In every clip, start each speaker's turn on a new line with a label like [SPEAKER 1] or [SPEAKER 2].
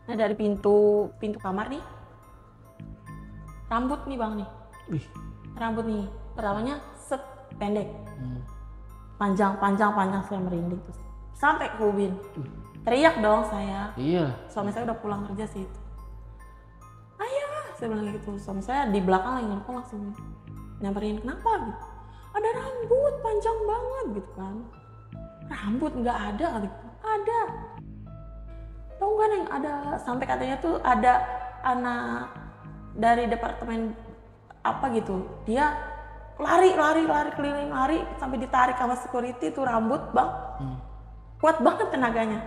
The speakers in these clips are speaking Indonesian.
[SPEAKER 1] Nah dari pintu kamar nih, rambut nih bang nih, rambut nih pertamanya set pendek, panjang saya merinding terus sampai ke ubin. Teriak dong saya.
[SPEAKER 2] Iya.
[SPEAKER 1] Suami saya udah pulang kerja sih itu. Ayah, saya bilang gitu. Suami saya di belakang lagi ngerokok langsung nyamperin, kenapa gitu. Ada rambut panjang banget gitu kan. Rambut nggak ada gitu. Ada. Tahu kan yang ada sampai katanya tuh ada anak dari departemen apa gitu. Dia lari keliling lari sampai ditarik sama security tuh rambut bang. Kuat banget tenaganya.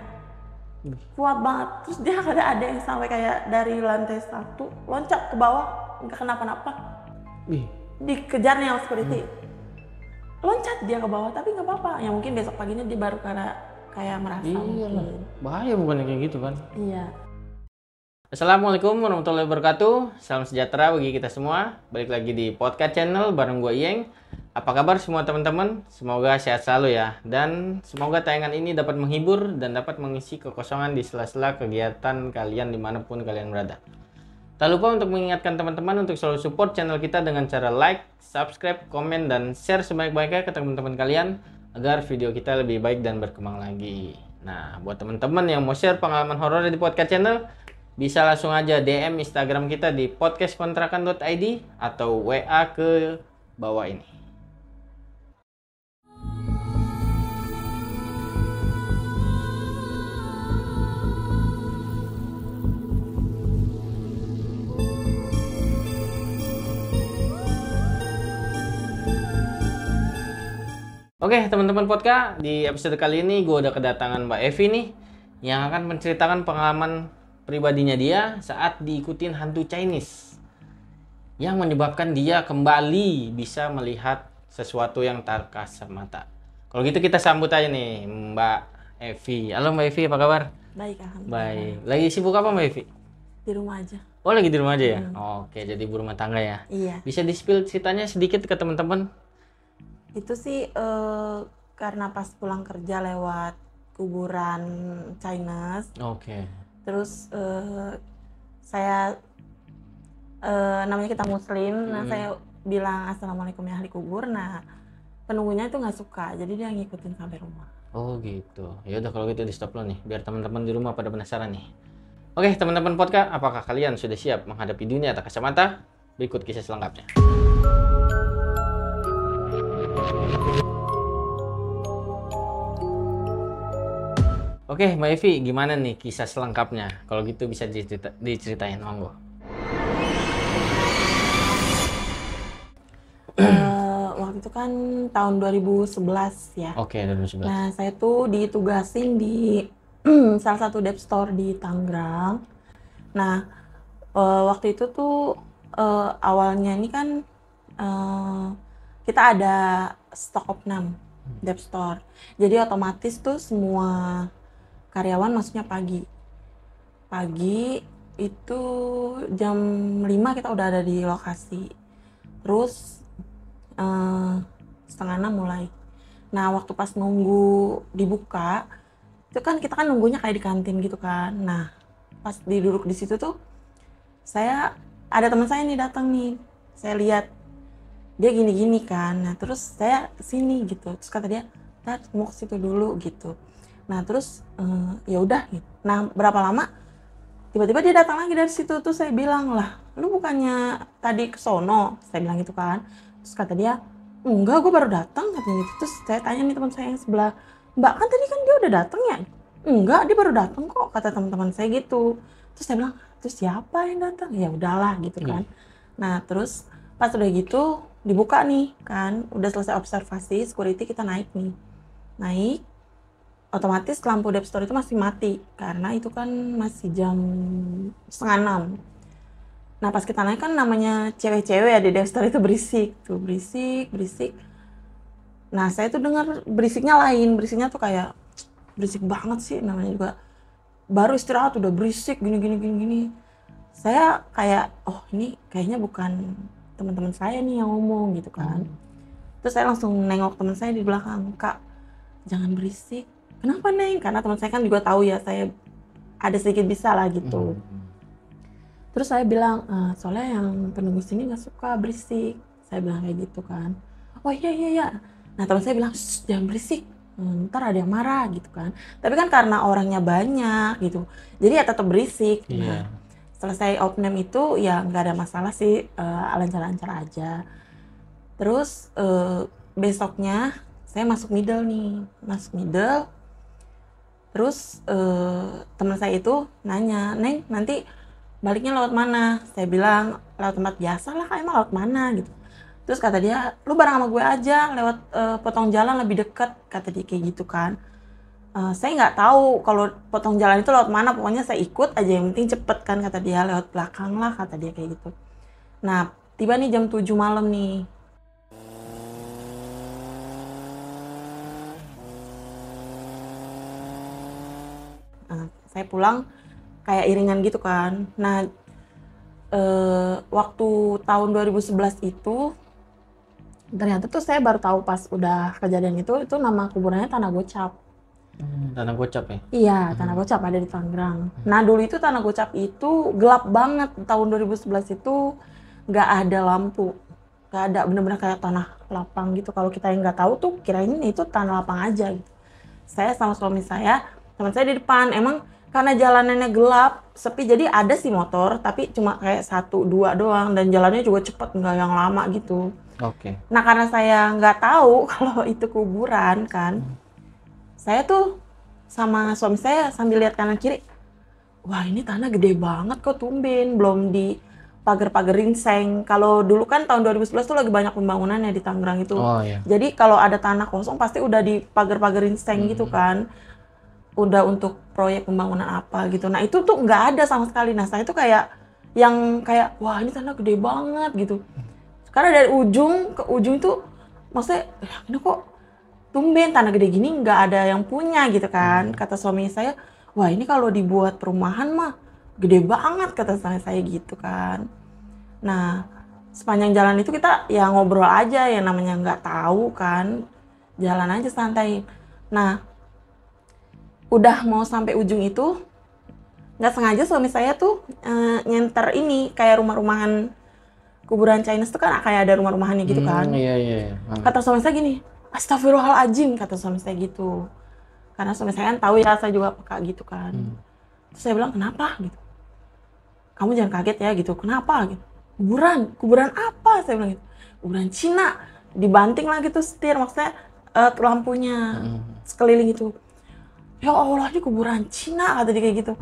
[SPEAKER 1] Kuat banget. Terus dia ada yang sampai kayak dari lantai 1 loncat ke bawah nggak kenapa-napa. Dikejarnya sama security. Loncat dia ke bawah tapi nggak apa-apa. Ya mungkin besok paginya dia baru kayak merasa.
[SPEAKER 2] Iya lah. Bahaya bukannya kayak gitu kan?
[SPEAKER 1] Iya.
[SPEAKER 2] Assalamualaikum warahmatullahi wabarakatuh. Salam sejahtera bagi kita semua. Balik lagi di podcast channel bareng gue Iyeng. Apa kabar semua teman-teman? Semoga sehat selalu ya. Dan semoga tayangan ini dapat menghibur dan dapat mengisi kekosongan di sela-sela kegiatan kalian dimanapun kalian berada. Tak lupa untuk mengingatkan teman-teman untuk selalu support channel kita dengan cara like, subscribe, komen, dan share sebanyak-banyaknya ke teman-teman kalian agar video kita lebih baik dan berkembang lagi. Nah, buat teman-teman yang mau share pengalaman horor di podcast channel, bisa langsung aja DM Instagram kita di podcastkontrakan.id atau WA ke bawah ini. Oke teman-teman podcast, di episode kali ini gue udah kedatangan Mbak Evi nih yang akan menceritakan pengalaman pribadinya dia saat diikutin hantu Chinese yang menyebabkan dia kembali bisa melihat sesuatu yang tak kasat mata. Kalau gitu kita sambut aja nih Mbak Evi. Halo Mbak Evi, apa kabar?
[SPEAKER 1] Baik, alhamdulillah.
[SPEAKER 2] Baik. Lagi sibuk apa Mbak Evi?
[SPEAKER 1] Di rumah aja.
[SPEAKER 2] Oh lagi di rumah aja ya? Oke, jadi ibu rumah tangga ya?
[SPEAKER 1] Iya.
[SPEAKER 2] Bisa di-spill ceritanya sedikit ke teman-teman?
[SPEAKER 1] Itu sih karena pas pulang kerja lewat kuburan Chinese.
[SPEAKER 2] Oke.
[SPEAKER 1] Terus saya namanya kita muslim, nah saya bilang assalamualaikum ya ahli kubur. Nah penunggunya itu nggak suka, jadi dia ngikutin sampai rumah.
[SPEAKER 2] Oh gitu. Ya udah kalau gitu di stop lo nih, biar teman-teman di rumah pada penasaran nih. Oke teman-teman podcast, apakah kalian sudah siap menghadapi dunia tak kasat mata? Berikut kisah selengkapnya. Oke, Mbak Evi, gimana nih kisah selengkapnya? Kalau gitu bisa diceritain, monggo.
[SPEAKER 1] Waktu itu kan tahun 2011 ya.
[SPEAKER 2] Oke, 2011.
[SPEAKER 1] Nah, saya tuh ditugasin di salah satu dep store di Tangerang. Nah, waktu itu tuh awalnya ini kan kita ada stok opnam dep store. Jadi otomatis tuh semua karyawan masuknya pagi itu jam 5 kita udah ada di lokasi, terus 5:30 mulai. Nah waktu pas nunggu dibuka itu kan kita kan nunggunya kayak di kantin gitu kan. Nah pas duduk di situ tuh saya ada teman saya nih datang nih, saya lihat dia gini-gini kan. Nah terus saya kesini gitu, terus kata dia kita mau ke situ dulu gitu. Nah terus ya udah gitu. Nah berapa lama tiba-tiba dia datang lagi dari situ. Terus saya bilang, lah lu bukannya tadi ke sono, saya bilang gitu kan. Terus kata dia, enggak gue baru datang katanya gitu. Terus saya tanya nih teman saya yang sebelah, mbak kan tadi kan dia udah datang ya? Enggak, dia baru datang kok, kata teman-teman saya gitu. Terus saya bilang, terus siapa yang datang? Ya udahlah gitu kan. Nah terus pas udah gitu dibuka nih kan, udah selesai observasi security, kita naik otomatis lampu dep store itu masih mati karena itu kan masih jam 5:30. Nah pas kita naik kan namanya cewek-cewek ya di dep store itu berisik. Nah saya tuh dengar berisiknya lain, berisiknya tuh kayak berisik banget sih, namanya juga baru istirahat udah berisik gini. Saya kayak oh ini kayaknya bukan teman-teman saya nih yang ngomong gitu kan. Terus saya langsung nengok teman saya di belakang, kak jangan berisik. Kenapa Neng? Karena teman saya kan juga tahu ya saya ada sedikit bisa lah gitu. Terus saya bilang, soalnya yang penunggu sini nggak suka berisik. Saya bilang kayak gitu kan. Oh iya. Nah teman saya bilang, jangan berisik. Ntar ada yang marah gitu kan. Tapi kan karena orangnya banyak gitu. Jadi ya tetap berisik. Nah selesai opening itu ya nggak ada masalah sih. Lancar-lancar aja. Terus besoknya saya masuk middle nih. Masuk middle. Terus teman saya itu nanya, Neng nanti baliknya lewat mana? Saya bilang lewat tempat biasa lah, emang lewat mana gitu. Terus kata dia, lu bareng sama gue aja, lewat potong jalan lebih deket, kata dia kayak gitu kan. Saya nggak tahu kalau potong jalan itu lewat mana, pokoknya saya ikut aja, yang penting cepet kan, kata dia, lewat belakang lah, kata dia kayak gitu. Nah, tiba nih jam 7 malam nih. Saya pulang kayak iringan gitu kan. Nah, waktu tahun 2011 itu ternyata tuh saya baru tahu pas udah kejadian itu nama kuburannya Tanah Gocap.
[SPEAKER 2] Tanah Gocap ya?
[SPEAKER 1] Iya, Tanah Gocap ada di Tangerang. Nah, dulu itu Tanah Gocap itu gelap banget. Tahun 2011 itu nggak ada lampu. Nggak ada, bener-bener kayak tanah lapang gitu. Kalau kita yang nggak tahu tuh kirain itu tanah lapang aja gitu. Saya sama suami saya, teman saya di depan. Emang karena jalanannya gelap, sepi, jadi ada sih motor, tapi cuma kayak 1-2 doang, dan jalannya juga cepet, nggak yang lama gitu.
[SPEAKER 2] Oke.
[SPEAKER 1] Nah karena saya nggak tahu kalau itu kuburan kan, saya tuh sama suami saya sambil lihat kanan kiri, wah ini tanah gede banget kok tumben, belum di pagar-pagarin seng. Kalau dulu kan tahun 2011 tuh lagi banyak pembangunannya di Tangerang itu.
[SPEAKER 2] Oh iya.
[SPEAKER 1] Jadi kalau ada tanah kosong pasti udah di pagar-pagarin seng gitu kan. Udah untuk proyek pembangunan apa gitu. Nah itu tuh nggak ada sama sekali. Nah saya tuh kayak wah ini tanah gede banget gitu. Karena dari ujung ke ujung itu maksudnya ini kok tumben tanah gede gini nggak ada yang punya gitu kan. Kata suami saya, wah ini kalau dibuat perumahan mah gede banget, kata suami saya gitu kan. Nah sepanjang jalan itu kita ya ngobrol aja, ya namanya nggak tahu kan, jalan aja santai. Nah udah mau sampai ujung itu, nggak sengaja suami saya tuh nyenter ini kayak rumah-rumahan kuburan Chinese tuh kan kayak ada rumah-rumahannya gitu kan.
[SPEAKER 2] Iya.
[SPEAKER 1] Kata suami saya gini, astagfirullahaladzim, kata suami saya gitu. Karena suami saya kan tahu ya, saya juga peka gitu kan. Terus saya bilang, kenapa gitu? Kamu jangan kaget ya gitu, kenapa gitu? Kuburan apa? Saya bilang gitu. Kuburan Cina, dibanting lagi tuh setir, maksudnya lampunya sekeliling itu. Ya Allah, ini kuburan Cina, kata dia kayak gitu.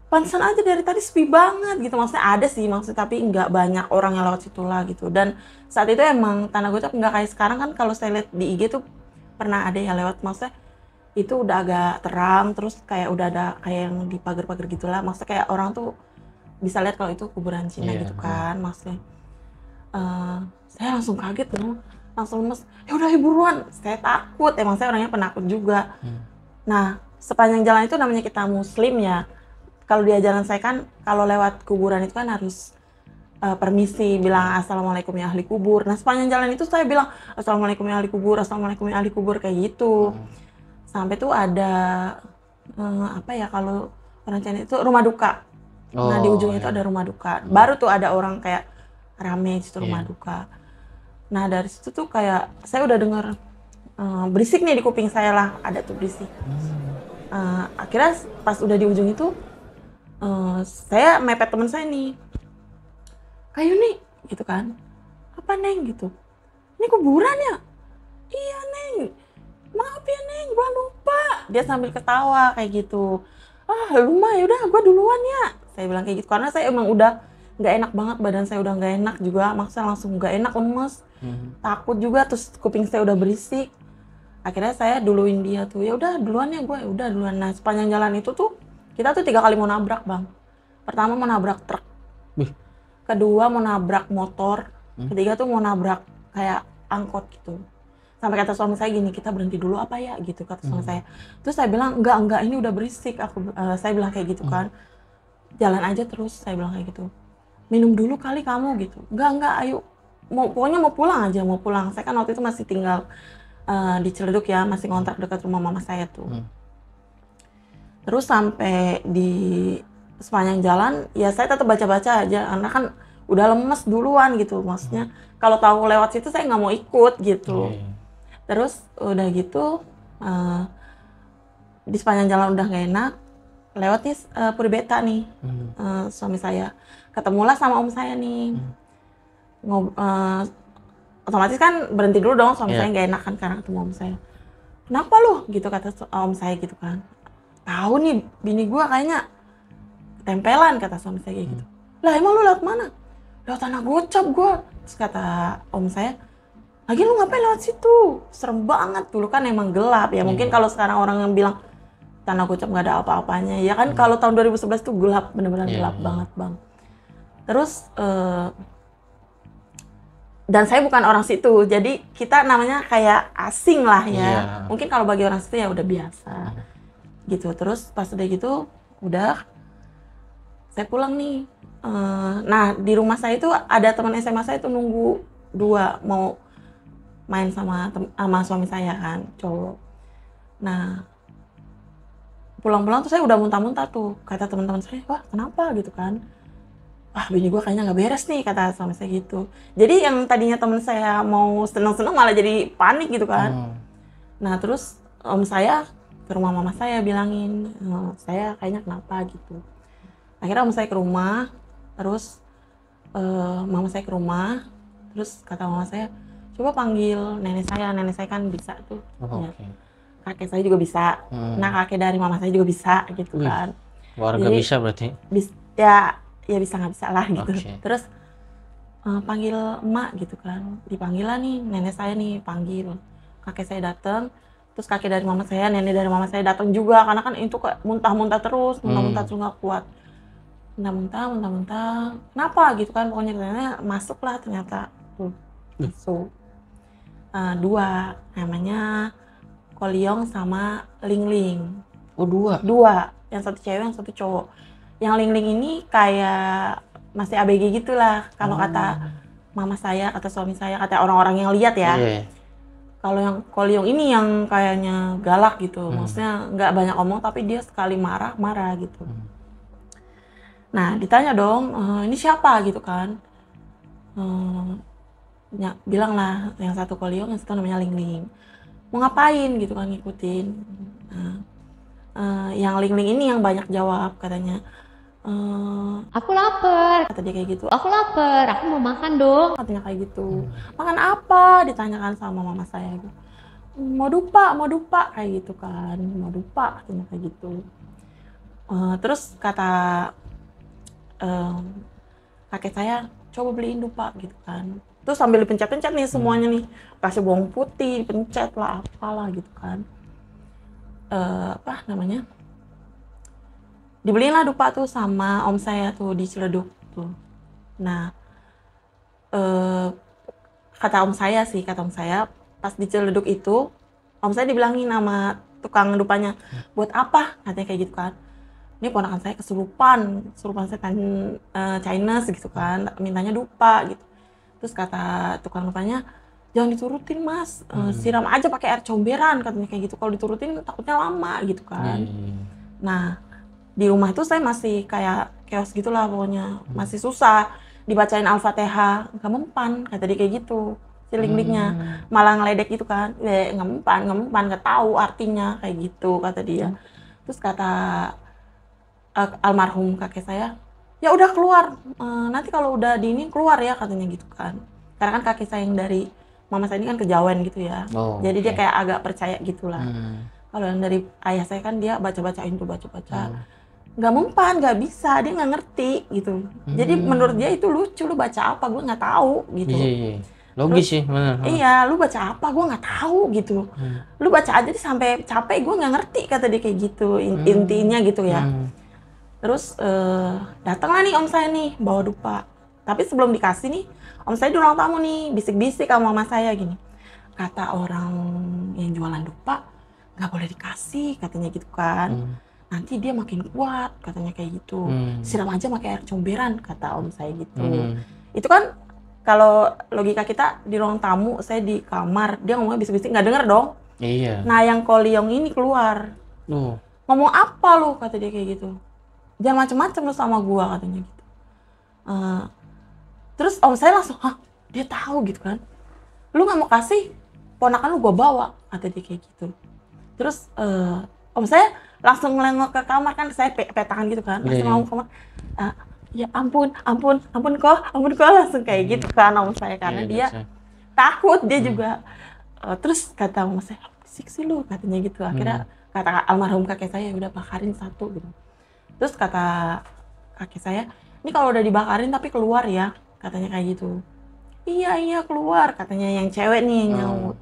[SPEAKER 1] Pantesan aja dari tadi sepi banget gitu. Maksudnya ada sih, maksudnya tapi nggak banyak orang yang lewat situ lah gitu. Dan saat itu emang Tanah Gocap nggak kayak sekarang kan, kalau saya lihat di IG tuh pernah ada yang lewat, maksudnya itu udah agak terang, terus kayak udah ada kayak yang di pagar-pagar gitulah. Maksudnya kayak orang tuh bisa lihat kalau itu kuburan Cina gitu kan, maksudnya. Saya langsung kaget dong, langsung lemes. Ya udah buruan, saya takut. Emang saya orangnya penakut juga. Nah sepanjang jalan itu namanya kita muslim ya, kalau di ajaran saya kan kalau lewat kuburan itu kan harus permisi, bilang assalamualaikum ya ahli kubur. Nah sepanjang jalan itu saya bilang assalamualaikum ya ahli kubur, assalamualaikum ya ahli kubur, kayak gitu. Sampai tuh ada apa ya, kalau orang Cina itu rumah duka. Nah di ujungnya itu ada rumah duka. Baru tuh ada orang kayak rame di situ rumah duka. Nah dari situ tuh kayak saya udah dengar berisik nih di kuping saya lah, ada tuh berisik. Akhirnya pas udah di ujung itu saya mepet teman saya nih, kayu nih gitu kan, apa Neng gitu, ini kuburan ya? Iya Neng, maaf ya Neng, gua lupa. Dia sambil ketawa kayak gitu. Lu mah yaudah gua duluan ya, saya bilang kayak gitu. Karena saya emang udah nggak enak banget, badan saya udah nggak enak juga, maksudnya langsung nggak enak, lemes, takut juga, terus kuping saya udah berisik. Akhirnya saya duluin dia tuh, ya udah duluan ya gue, udah duluan. Nah sepanjang jalan itu tuh kita tuh 3 kali mau nabrak bang. Pertama mau nabrak truk, kedua mau nabrak motor, ketiga tuh mau nabrak kayak angkot gitu. Sampai kata suami saya gini, kita berhenti dulu apa ya gitu, kata suami saya. Terus saya bilang enggak ini udah berisik, saya bilang kayak gitu kan. Jalan aja terus, saya bilang kayak gitu. Minum dulu kali kamu gitu. Enggak ayo, pokoknya mau pulang aja, mau pulang. Saya kan waktu itu masih tinggal di Ciledug ya, masih ngontrak dekat rumah mama saya tuh. Terus sampai di sepanjang jalan ya saya tetap baca-baca aja karena kan udah lemes duluan gitu, maksudnya kalau tahu lewat situ saya nggak mau ikut gitu.
[SPEAKER 2] Iya.
[SPEAKER 1] Terus udah gitu di sepanjang jalan udah gak enak, lewat nih Puri Beta nih suami saya, ketemulah sama om saya nih. Otomatis kan berhenti dulu dong, suami saya nggak enak kan karena ketemu om saya. Kenapa lu gitu kata om saya gitu kan, tahu nih bini gua kayaknya tempelan, kata suami saya kayak gitu. Lah emang lu lewat mana? Lewat tanah gocap gua. Terus kata om saya, lagi lu ngapain lewat situ? Serem banget, dulu kan emang gelap ya. Mungkin kalau sekarang orang yang bilang tanah gocap nggak ada apa-apanya, ya kan kalau tahun 2011 tuh gelap, bener-bener gelap banget bang. Terus dan saya bukan orang situ, jadi kita namanya kayak asing lah ya. Mungkin kalau bagi orang situ ya udah biasa gitu. Terus pas udah gitu, udah saya pulang nih. Nah di rumah saya itu ada teman SMA saya tuh nunggu dua, mau main sama suami saya kan, cowok. Nah pulang-pulang tuh saya udah muntah-muntah tuh, kata teman-teman saya, wah kenapa gitu kan, wah bini gue kayaknya nggak beres nih, kata suami saya gitu. Jadi yang tadinya teman saya mau seneng-seneng malah jadi panik gitu kan. Nah terus om saya ke rumah mama saya bilangin, saya kayaknya kenapa gitu. Akhirnya om saya ke rumah, terus mama saya ke rumah, terus kata mama saya, coba panggil nenek saya kan bisa tuh. Ya. Kakek saya juga bisa, nah kakek dari mama saya juga bisa gitu kan.
[SPEAKER 2] Warga jadi, bisa berarti?
[SPEAKER 1] Ya bisa nggak bisa lah gitu. Terus panggil emak gitu kan, dipanggil lah nih nenek saya nih, panggil. Kakek saya datang, terus kakek dari mama saya, nenek dari mama saya datang juga, karena kan itu kayak muntah-muntah terus nggak kuat. Muntah-muntah, kenapa gitu kan, pokoknya nenek masuk lah ternyata tuh, masuk. Dua, namanya Koliong sama Lingling.
[SPEAKER 2] Oh dua?
[SPEAKER 1] Dua, yang satu cewek, yang satu cowok. Yang Lingling ini kayak masih ABG gitulah, kalau kata mama saya, kata suami saya, kata orang-orang yang lihat ya. Kalau yang Koliong ini yang kayaknya galak gitu, maksudnya nggak banyak omong tapi dia sekali marah gitu. Nah ditanya dong, ini siapa gitu kan. Bilang lah yang satu Koliong, yang satu namanya Lingling. Mau ngapain gitu kan, ngikutin. Yang Lingling ini yang banyak jawab, katanya,
[SPEAKER 3] aku lapar,
[SPEAKER 1] kata dia kayak gitu.
[SPEAKER 3] Aku lapar, aku mau makan dong,
[SPEAKER 1] katanya kayak gitu. Makan apa? Ditanyakan sama mama saya gitu. Mau dupa kayak gitu kan, mau dupa, katanya kayak gitu. Terus kata kakek saya, coba beliin dupa gitu kan. Terus sambil dipencet-pencet nih semuanya nih, kasih bawang putih, pencet lah, apalah gitu kan. Dibeliin lah dupa tuh sama om saya tuh di Ciledug tuh. Nah, kata om saya pas di Ciledug itu, om saya dibilangin sama tukang dupanya, buat apa? Katanya kayak gitu kan. Ini ponakan saya kesurupan saya kan Chinese gitu kan, mintanya dupa gitu. Terus kata tukang dupanya, jangan diturutin mas, siram aja pakai air comberan, katanya kayak gitu. Kalau diturutin takutnya lama gitu kan. Nah di rumah itu saya masih kayak chaos gitulah pokoknya, masih susah dibacain Al-Fatihah, nggak mempan, kata dia kayak gitu. Si Linglingnya malah ngeledek gitu kan, nggak mempan, nggak tahu artinya kayak gitu, kata dia. Terus kata almarhum kakek saya, ya udah keluar, nanti kalau udah di ini keluar ya, katanya gitu kan. Karena kan kakek saya yang dari mama saya ini kan kejawen gitu ya, jadi dia kayak agak percaya gitulah. Kalau yang dari ayah saya kan dia baca-bacain tuh, baca-baca, nggak mempan, nggak bisa, dia nggak ngerti gitu. Jadi menurut dia itu lucu, lu baca apa, gue nggak tahu gitu.
[SPEAKER 2] Logis sih.
[SPEAKER 1] Iya, lu baca apa, gue nggak tahu gitu. Lu baca aja sampai capek, gue nggak ngerti, kata dia kayak gitu, intinya gitu ya. Terus datanglah nih om saya nih bawa dupa. Tapi sebelum dikasih nih, om saya di ruang tamu nih bisik-bisik sama mama saya gini. Kata orang yang jualan dupa, nggak boleh dikasih, katanya gitu kan. Nanti dia makin kuat, katanya kayak gitu. Siram aja pakai air comberan, kata om saya gitu. Itu kan kalau logika kita di ruang tamu, saya di kamar, dia ngomongnya bisik-bisik, nggak denger dong.
[SPEAKER 2] Iya.
[SPEAKER 1] Nah yang Koliong ini keluar. ngomong apa lu, kata dia kayak gitu, jangan macem-macem lu sama gua, katanya gitu. Terus om saya langsung, hah, dia tahu gitu kan, lu nggak mau kasih ponakan lu gua bawa, kata dia kayak gitu. Terus om saya langsung ngelengok ke kamar kan, saya petakan gitu kan, langsung ngomong ke kamar, ya ampun kok, langsung kayak gitu kan om saya, karena dia takut, dia juga. Terus kata om saya, siksi lu, katanya gitu. Akhirnya kata almarhum kakek saya, udah bakarin satu gitu. Terus kata kakek saya, ini kalau udah dibakarin tapi keluar ya, katanya kayak gitu. Iya keluar, katanya yang cewek nih yang nyaut.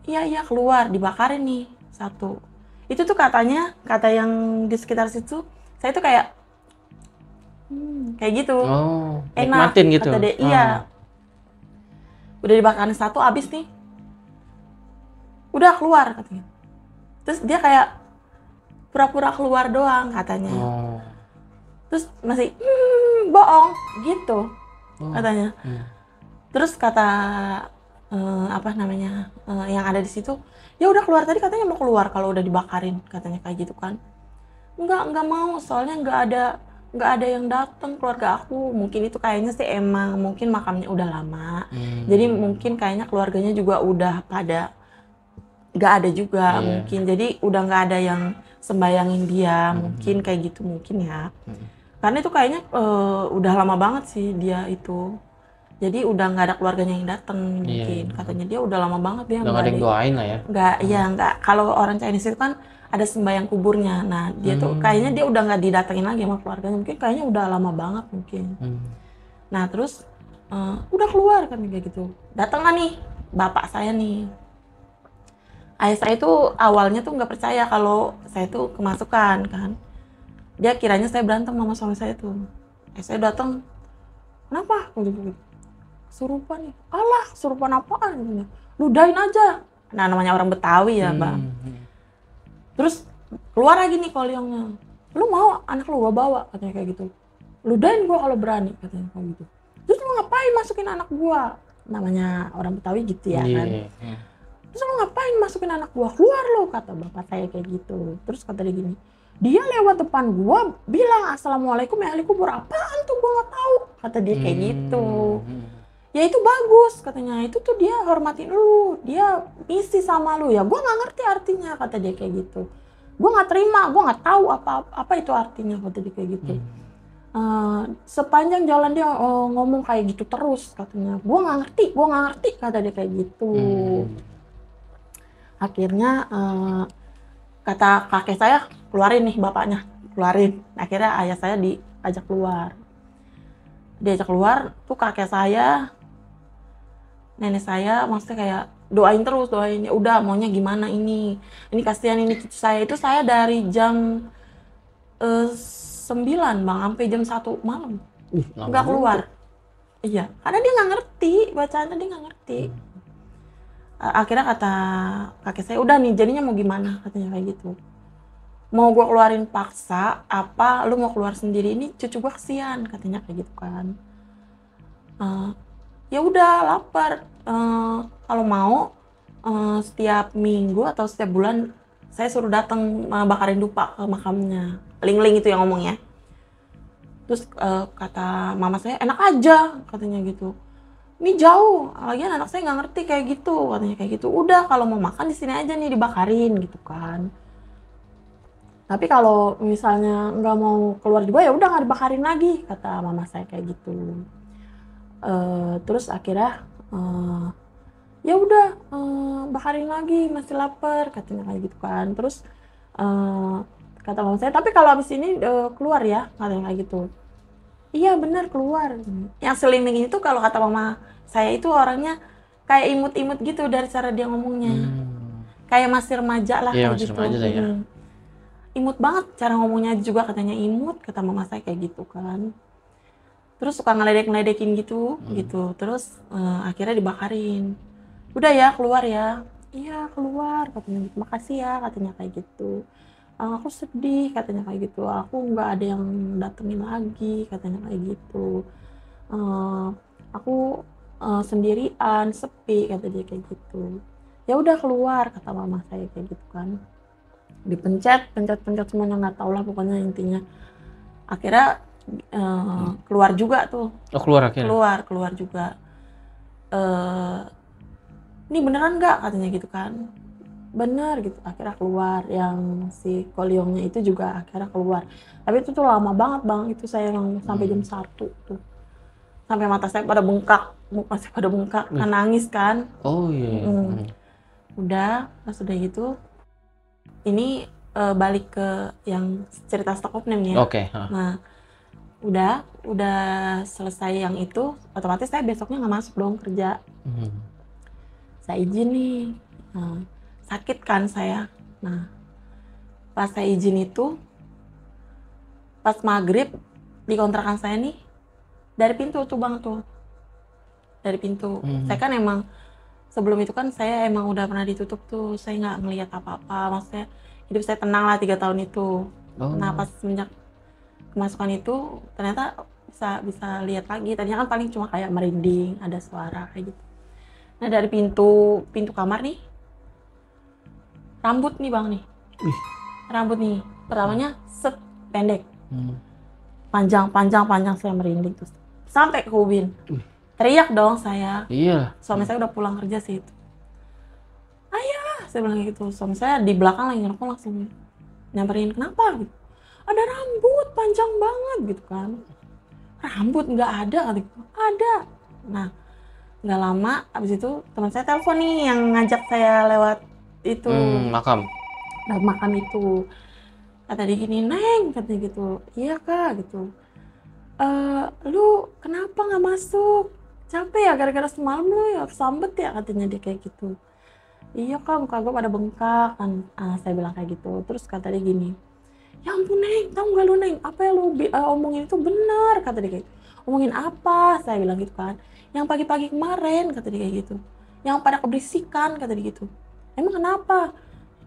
[SPEAKER 1] Iya keluar, dibakarin nih satu. Itu tuh katanya, kata yang di sekitar situ, saya tuh kayak kayak gitu. Enak,
[SPEAKER 2] nikmatin gitu.
[SPEAKER 1] kata dia. Iya. Udah dibakarin satu, abis nih. Udah keluar, katanya. Terus dia kayak pura-pura keluar doang, katanya. Terus masih bohong gitu, katanya. Terus kata yang ada di situ, ya udah keluar, tadi katanya mau keluar kalau udah dibakarin, katanya kayak gitu kan. Nggak mau, soalnya nggak ada yang datang keluarga aku. Mungkin itu kayaknya sih emang mungkin makamnya udah lama, jadi mungkin kayaknya keluarganya juga udah pada nggak ada juga. Mungkin jadi udah nggak ada yang sembayangin dia, mungkin kayak gitu, mungkin ya. Karena itu kayaknya udah lama banget sih dia itu, jadi udah nggak ada keluarganya yang datang, mungkin. Katanya dia udah lama banget dia
[SPEAKER 2] nggak ada yang doain lah ya.
[SPEAKER 1] Nggak, kalau orang Chinese itu kan ada sembahyang kuburnya. Nah dia tuh kayaknya dia udah nggak didatengin lagi sama keluarganya, mungkin kayaknya udah lama banget mungkin. Nah terus udah keluar kan kayak gitu, datanglah nih bapak saya nih. Ayah saya tuh awalnya tuh nggak percaya kalau saya tuh kemasukan kan, dia kiranya saya berantem sama suami saya tuh. Saya datang, kenapa? Kesurupan nih. Alah, kesurupan apaan? Ludahin aja. Nah, namanya orang Betawi ya, Bang. Terus keluar lagi nih kolyongnya. Lu mau anak lu gua bawa, katanya kayak gitu. Ludahin gua kalau berani, katanya kayak gitu. Terus lu ngapain masukin anak gua? Namanya orang Betawi gitu ya kan. Terus lu ngapain masukin anak gua? Keluar lu, kata bapak saya kayak gitu. Terus kata dia gini, dia lewat depan gua bilang assalamualaikum ya ahli kubur. Apaan tuh, gua nggak tahu, kata dia kayak gitu. Ya itu bagus, katanya, itu tuh dia hormatin lu, dia isi sama lu. Ya gua nggak ngerti artinya, kata dia kayak gitu. Gua nggak terima, gua nggak tahu apa itu artinya, kata dia kayak gitu. Sepanjang jalan dia ngomong kayak gitu terus, katanya. Gua nggak ngerti, kata dia kayak gitu. Akhirnya kata kakek saya, keluarin nih bapaknya, keluarin. Akhirnya ayah saya diajak keluar. Diajak keluar tuh kakek saya, nenek saya, maksudnya kayak doain terus, doain. Ya udah, maunya gimana ini kasihan ini cucu saya. Itu saya dari jam 9 Bang, sampai jam 1 malam nggak keluar. Iya, karena dia nggak ngerti bacaannya, dia nggak ngerti. Akhirnya kata kakek saya, udah nih jadinya mau gimana, katanya kayak gitu. Mau gua keluarin paksa apa lu mau keluar sendiri, ini cucu gua kesian, katanya kayak gitu kan. Ya udah lapar, kalau mau setiap minggu atau setiap bulan saya suruh datang bakarin dupa ke makamnya. Ling itu yang ngomong ya. Terus kata mama saya, enak aja, katanya gitu. Ini jauh, lagian anak saya nggak ngerti kayak gitu, katanya kayak gitu. Udah, kalau mau makan di sini aja nih, dibakarin gitu kan. Tapi kalau misalnya nggak mau keluar juga, ya udah nggak dibakarin lagi, kata mama saya kayak gitu. Terus akhirnya ya udah bakarin lagi, masih lapar, katanya kayak gitu kan. Terus kata mama saya, tapi kalau abis ini keluar ya, katanya kayak gitu. Iya benar, keluar. Yang selingling itu kalau kata mama saya itu orangnya kayak imut-imut gitu dari cara dia ngomongnya. Kayak masih remaja lah, kayak
[SPEAKER 2] masih
[SPEAKER 1] gitu.
[SPEAKER 2] remaja lah ya.
[SPEAKER 1] Imut banget cara ngomongnya juga, katanya imut, kata mama saya kayak gitu kan. Terus suka ngeledek-ngeledekin gitu. Terus akhirnya dibakarin. Udah ya, keluar ya. Iya keluar, katanya gitu. Makasih ya, katanya kayak gitu. Aku sedih, katanya kayak gitu. Aku nggak ada yang datengin lagi, katanya kayak gitu. Aku sendirian, sepi, kata dia kayak gitu. Ya udah keluar, kata mama saya kayak gitu kan. dipencet semuanya, nggak tahu lah pokoknya intinya. Akhirnya keluar juga tuh.
[SPEAKER 2] Oh, keluar akhirnya.
[SPEAKER 1] Keluar juga. Ini beneran nggak katanya gitu kan. Bener gitu, akhirnya keluar. Yang si Koliongnya itu juga akhirnya keluar. Tapi itu tuh lama banget bang, itu saya yang sampai jam 1 tuh. Sampai mata saya pada bengkak, muka saya pada bengkak, kan nangis kan.
[SPEAKER 2] Oh iya.
[SPEAKER 1] Udah, pas udah gitu, ini balik ke yang cerita Stockholm ya.
[SPEAKER 2] Oke.
[SPEAKER 1] Nah, udah selesai yang itu, otomatis saya besoknya nggak masuk dong kerja. Saya izin nih, sakit kan saya. Nah, pas saya izin itu, pas maghrib di kontrakan saya nih, dari pintu tuh bang tuh, dari pintu. Saya kan emang sebelum itu kan saya emang udah pernah ditutup tuh, saya nggak ngelihat apa-apa, maksudnya hidup saya tenang lah 3 tahun itu. Nah pas semenjak kemasukan itu ternyata bisa lihat lagi. Tadinya kan paling cuma kayak merinding, ada suara kayak gitu. Nah dari pintu kamar nih, rambut nih bang nih, rambut nih pertamanya set pendek, panjang saya merinding terus sampai ke ubin. Teriak dong saya.
[SPEAKER 2] Iya.
[SPEAKER 1] Suami saya udah pulang kerja sih itu. Ayah, saya bilang gitu. Suami saya di belakang lagi ngerokok, langsung nyamperin, kenapa gitu. Ada rambut panjang banget gitu kan. Rambut nggak ada katiku. Ada. Nah, nggak lama abis itu teman saya telepon nih yang ngajak saya lewat itu.
[SPEAKER 2] Makam.
[SPEAKER 1] Lewat makam itu. Kata dia gini, Neng, katanya gitu. Iya kak gitu. Lu kenapa nggak masuk? Capek ya gara-gara semalam lu ya kesambet ya, katanya dia kayak gitu. Iya kak, muka gue pada bengkak kan. Saya bilang kayak gitu. Terus kata dia gini, ya ampun Neng, tau gak lu Neng, apa yang lu omongin itu benar, kata dia kayak gitu. Omongin apa? Saya bilang gitu kan. Yang pagi-pagi kemarin, kata dia kayak gitu. Yang pada keberisikan, kata dia gitu. Emang kenapa?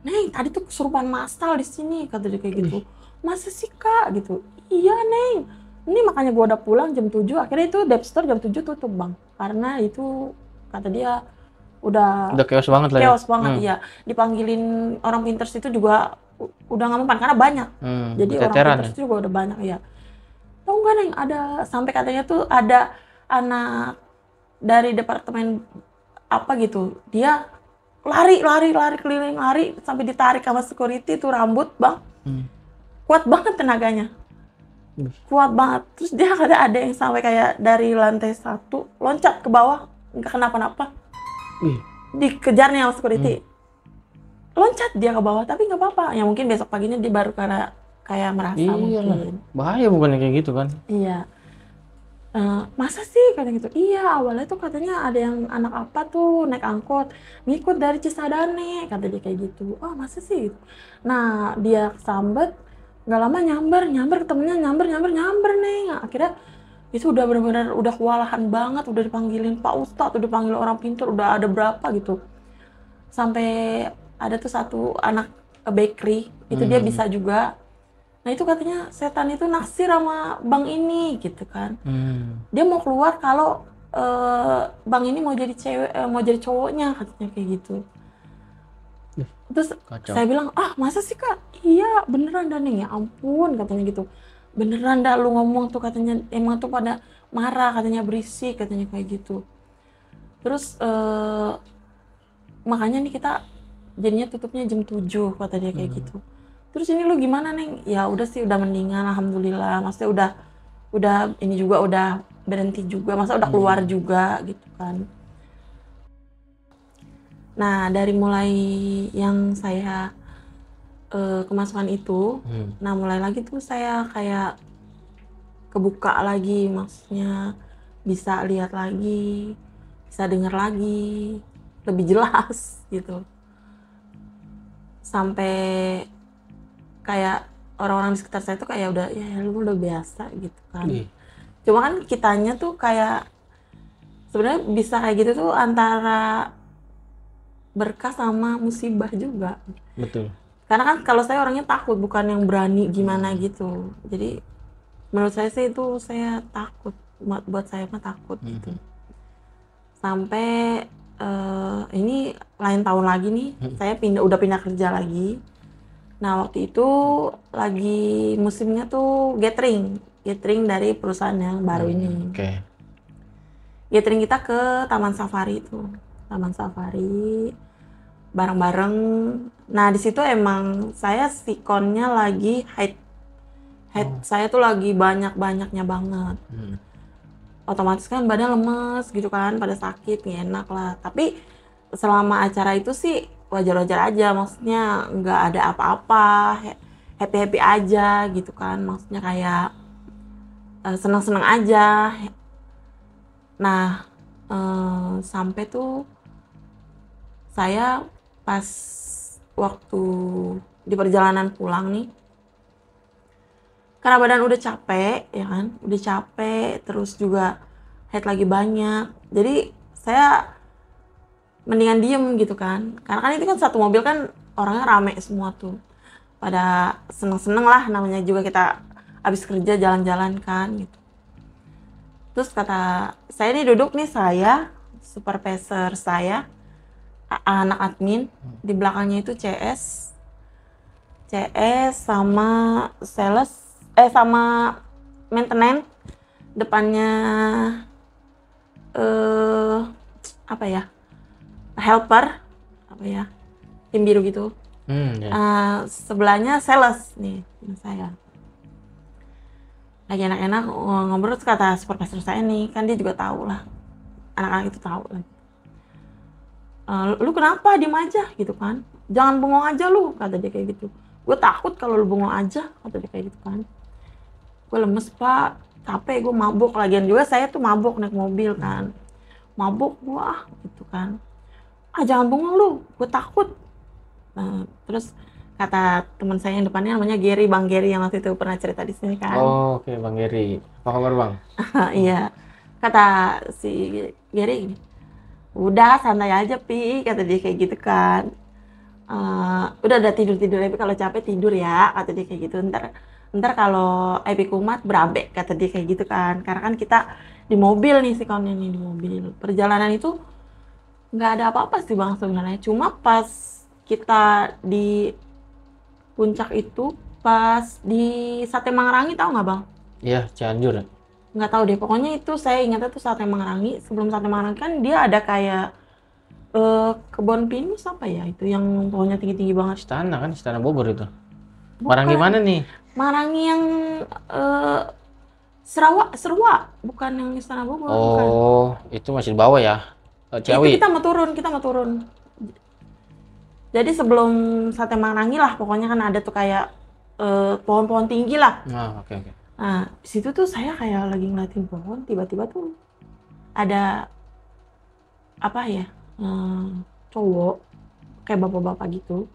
[SPEAKER 1] Neng, tadi tuh kesurupan massal di sini, kata dia kayak gitu. Masa sih kak gitu? Iya Neng. Ini makanya gue udah pulang jam 7, akhirnya itu Dep Store jam 7 tutup bang. Karena itu kata dia udah
[SPEAKER 2] chaos banget lah ya.
[SPEAKER 1] Chaos banget, iya. Dipanggilin orang Pinterest itu juga udah nggak mempan karena banyak. Jadi orang Pinterest itu juga udah banyak ya. Tahu nggak Neng, ada sampai katanya tuh ada anak dari departemen apa gitu. Dia lari keliling lari sampai ditarik sama security tuh rambut bang. Kuat banget tenaganya. Kuat banget. Terus dia ada yang sampai kayak dari lantai 1 loncat ke bawah, nggak kenapa-napa. Dikejarnya sama security. Loncat dia ke bawah tapi nggak apa-apa. Ya mungkin besok paginya dia baru kayak merasa mungkin.
[SPEAKER 2] Bahaya bukannya kayak gitu kan?
[SPEAKER 1] Iya. Masa sih katanya gitu. Iya, awalnya tuh katanya ada yang anak apa tuh naik angkot ngikut dari Cisadane, kata dia kayak gitu. Oh masa sih? Nah dia kesambet, nggak lama nyamber ketemunya nyamber Neng. Akhirnya itu udah benar-benar udah kewalahan banget, udah dipanggilin Pak Ustadz, udah dipanggil orang pintar, udah ada berapa gitu. Sampai ada tuh satu anak bakery, itu dia bisa juga. Nah itu katanya setan itu naksir sama bang ini gitu kan. Dia mau keluar kalau bang ini mau jadi cewek, mau jadi cowoknya, katanya kayak gitu. Terus kacau. Saya bilang, masa sih kak? Iya beneran dah Neng, ya ampun katanya gitu. Beneran dah lu ngomong tuh, katanya emang tuh pada marah, katanya berisik, katanya kayak gitu. Terus makanya nih kita jadinya tutupnya jam 7, kata dia kayak gitu. Terus ini lu gimana Neng? Ya udah sih udah mendingan alhamdulillah. Maksudnya udah ini juga udah berhenti juga, masa udah keluar juga gitu kan. Nah dari mulai yang saya kemasukan itu, nah mulai lagi tuh saya kayak kebuka lagi, maksudnya bisa lihat lagi, bisa dengar lagi, lebih jelas gitu. Sampai kayak orang-orang di sekitar saya tuh kayak udah, ya lu udah biasa gitu kan. Cuma kan kitanya tuh kayak sebenarnya bisa kayak gitu tuh antara berkah sama musibah juga.
[SPEAKER 2] Betul.
[SPEAKER 1] Karena kan kalau saya orangnya takut, bukan yang berani gimana gitu. Jadi menurut saya sih itu saya takut, buat saya mah takut gitu. Sampai ini lain tahun lagi nih, saya udah pindah kerja lagi. Nah waktu itu lagi musimnya tuh gathering dari perusahaan yang baru ini.
[SPEAKER 2] Oke.
[SPEAKER 1] Gathering kita ke Taman Safari itu, Taman Safari bareng-bareng. Nah di situ emang saya sikonnya lagi head saya tuh lagi banyak-banyaknya banget. Otomatis kan badan lemes gitu kan, pada sakit, nggak enak lah. Tapi selama acara itu sih wajar-wajar aja, maksudnya nggak ada apa-apa, happy-happy aja gitu kan, maksudnya kayak seneng-seneng aja. Nah sampai tuh saya pas waktu di perjalanan pulang nih, karena badan udah capek ya kan, udah capek terus juga head lagi banyak, jadi saya mendingan diem gitu kan, karena kan itu kan satu mobil kan orangnya rame semua tuh, pada seneng-seneng lah, namanya juga kita habis kerja jalan-jalan kan gitu. Terus kata saya nih duduk nih, saya supervisor saya, anak admin, di belakangnya itu CS sama sales, sama maintenance, depannya apa ya, helper, apa ya, tim biru gitu. Sebelahnya sales nih saya. Lagi enak-enak ngobrol, terus kata supervisor saya nih, kan dia juga tahu lah, anak-anak itu tahu lagi. Lu kenapa diem aja gitu kan, jangan bengong aja lu, kata dia kayak gitu. Gue takut kalau lu bengong aja, kata dia kayak gitu kan. Gue lemes pak, capek, gue mabuk, lagian juga saya tuh mabuk naik mobil kan, mabuk gua gitu kan. Jangan bengong lu, gue takut. Terus kata teman saya yang depannya, namanya Gary, Bang Gary yang waktu itu pernah cerita di sini kan.
[SPEAKER 2] Oke, Bang Gary. Apa kabar Bang?
[SPEAKER 1] Iya, kata si Gary gini, udah santai aja Pi, kata dia kayak gitu kan. Udah tidur Epi, kalau capek tidur ya, kata dia kayak gitu. Ntar kalau Epi kumat berabe, kata dia kayak gitu kan. Karena kan kita di mobil nih, sikonnya nih di mobil. Perjalanan itu nggak ada apa-apa sih Bang sebenarnya. Cuma pas kita di puncak itu, pas di Sate Mangrangi, tahu nggak Bang?
[SPEAKER 2] Iya, Cianjur ya?
[SPEAKER 1] Nggak tahu deh, pokoknya itu saya ingatnya tuh Sate Mangrangi. Sebelum Sate Mangrangi kan dia ada kayak kebun pinus apa ya itu, yang pohonnya tinggi-tinggi banget.
[SPEAKER 2] Istana kan, Istana Bogor itu.
[SPEAKER 1] Bukan.
[SPEAKER 2] Marangi mana nih?
[SPEAKER 1] Marangi yang Serua, bukan yang Istana Bogor. Bukan.
[SPEAKER 2] Itu masih di bawah ya? Ciawi?
[SPEAKER 1] Itu kita mau turun. Jadi sebelum Sate Mangrangi lah, pokoknya kan ada tuh kayak pohon-pohon tinggi lah.
[SPEAKER 2] Oke.
[SPEAKER 1] Nah, di situ tuh saya kayak lagi ngeliatin pohon, tiba-tiba tuh ada apa ya, cowok kayak bapak-bapak gitu,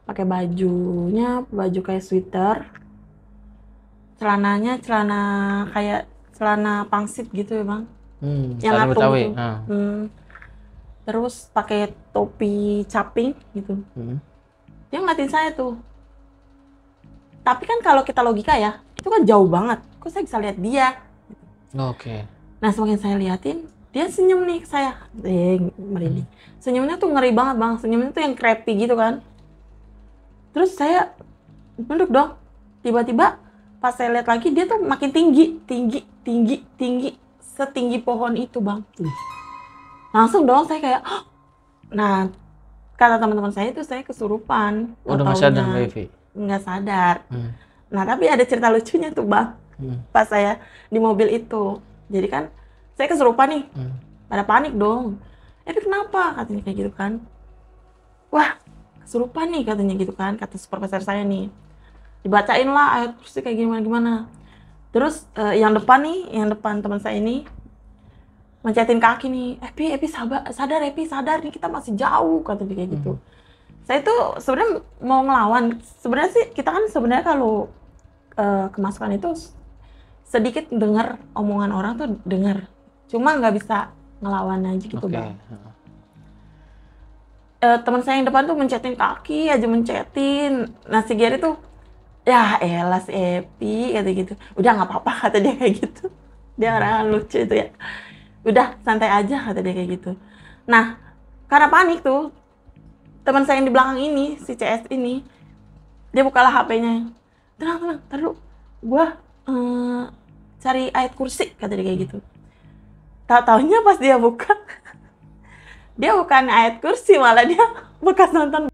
[SPEAKER 1] pakai baju kayak sweater, celananya celana kayak celana pangsit gitu ya Bang, yang
[SPEAKER 2] Celana
[SPEAKER 1] ngatung
[SPEAKER 2] Betawi.
[SPEAKER 1] gitu. Terus pakai topi caping gitu. Dia ngeliatin saya tuh. Tapi kan kalau kita logika ya, itu kan jauh banget. Kok saya bisa lihat dia?
[SPEAKER 2] Oke.
[SPEAKER 1] Nah semakin saya liatin, dia senyum nih ke saya. Merinding. Senyumnya tuh ngeri banget Bang. Senyumnya tuh yang creepy gitu kan. Terus saya nunduk dong. Tiba-tiba pas saya lihat lagi, dia tuh makin tinggi. Setinggi pohon itu Bang. Langsung dong saya kayak, nah kata teman-teman saya itu saya kesurupan.
[SPEAKER 2] Udah nggak sadar Mbak Evi?
[SPEAKER 1] Nggak sadar. Nah tapi ada cerita lucunya tuh Bang, pas saya di mobil itu. Jadi kan saya kesurupan nih, pada panik dong. Evi kenapa? Katanya kayak gitu kan. Wah kesurupan nih katanya gitu kan, kata supervisor saya nih. Dibacain lah ayat kursi kayak gimana. Terus yang depan teman saya ini mencetin kaki nih, Epi sadar Epi, sadar nih kita masih jauh, kata dia kayak gitu. Saya tuh sebenarnya mau ngelawan. Sebenarnya sih kita kan sebenarnya kalau kemasukan itu sedikit dengar omongan orang tuh dengar, cuma nggak bisa ngelawan aja gitu Bang. Teman saya yang depan tuh mencetin kaki aja, mencetin. Nah si Gary tuh, ya elah si Epi, kata gitu. Udah nggak apa-apa, kata dia kayak gitu. Dia orang lucu itu ya. Udah santai aja, kata dia kayak gitu. Nah karena panik tuh, teman saya yang di belakang ini, si CS ini, Dia bukalah HP-nya. Tenang, taruh. Gua cari ayat kursi, kata dia kayak gitu. Tahu-taunya pas dia buka, dia bukan ayat kursi, malah dia bekas nonton.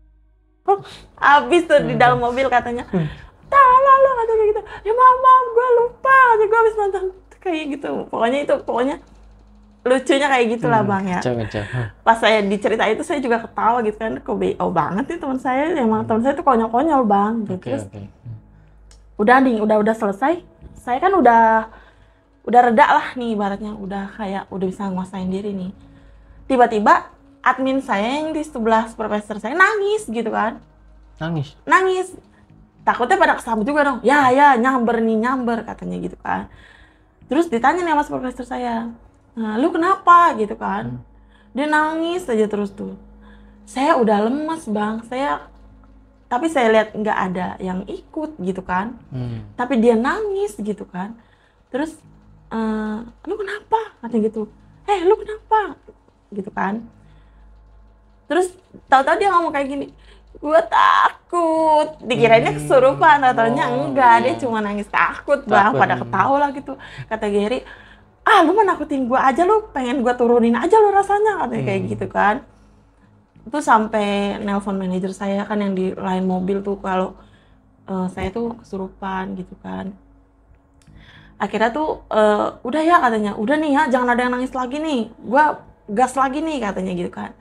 [SPEAKER 1] Abis tuh di dalam mobil katanya. Lalu kata kayak gitu. Ya maaf, gue lupa. Gue habis nonton kayak gitu. Pokoknya lucunya kayak gitulah Bang ya.
[SPEAKER 2] Kacau.
[SPEAKER 1] Pas saya diceritain itu saya juga ketawa gitu kan. Kok BO banget nih teman saya. Emang teman saya tuh konyol-konyol Bang. Gitu. Terus udah selesai. Saya kan udah reda lah nih ibaratnya. Udah bisa nguasain diri nih. Tiba-tiba admin saya yang di sebelah supervisor saya nangis gitu kan. Nangis. Takutnya pada kesambut juga dong. Ya nyamber katanya gitu kan. Terus ditanya nih sama supervisor saya, nah, lu kenapa gitu kan? Dia nangis aja terus tuh. Saya udah lemes Bang. Tapi saya lihat nggak ada yang ikut gitu kan. Tapi dia nangis gitu kan. Terus lu kenapa? Katanya gitu. Lu kenapa? Gitu kan. Terus tahu-tahu dia ngomong kayak gini. Gue takut. Dikirainnya kesurupan, taunya enggak. Dia cuma nangis takut Bang. Pada ketawa lah gitu. Kata Gary, lu mah nakutin gue aja, lu pengen gue turunin aja lu rasanya, katanya kayak gitu kan. Itu sampai nelpon manajer saya kan yang di lain mobil tuh kalau saya tuh kesurupan gitu kan. Akhirnya tuh udah ya katanya, udah nih ya jangan ada yang nangis lagi nih, gue gas lagi nih katanya gitu kan.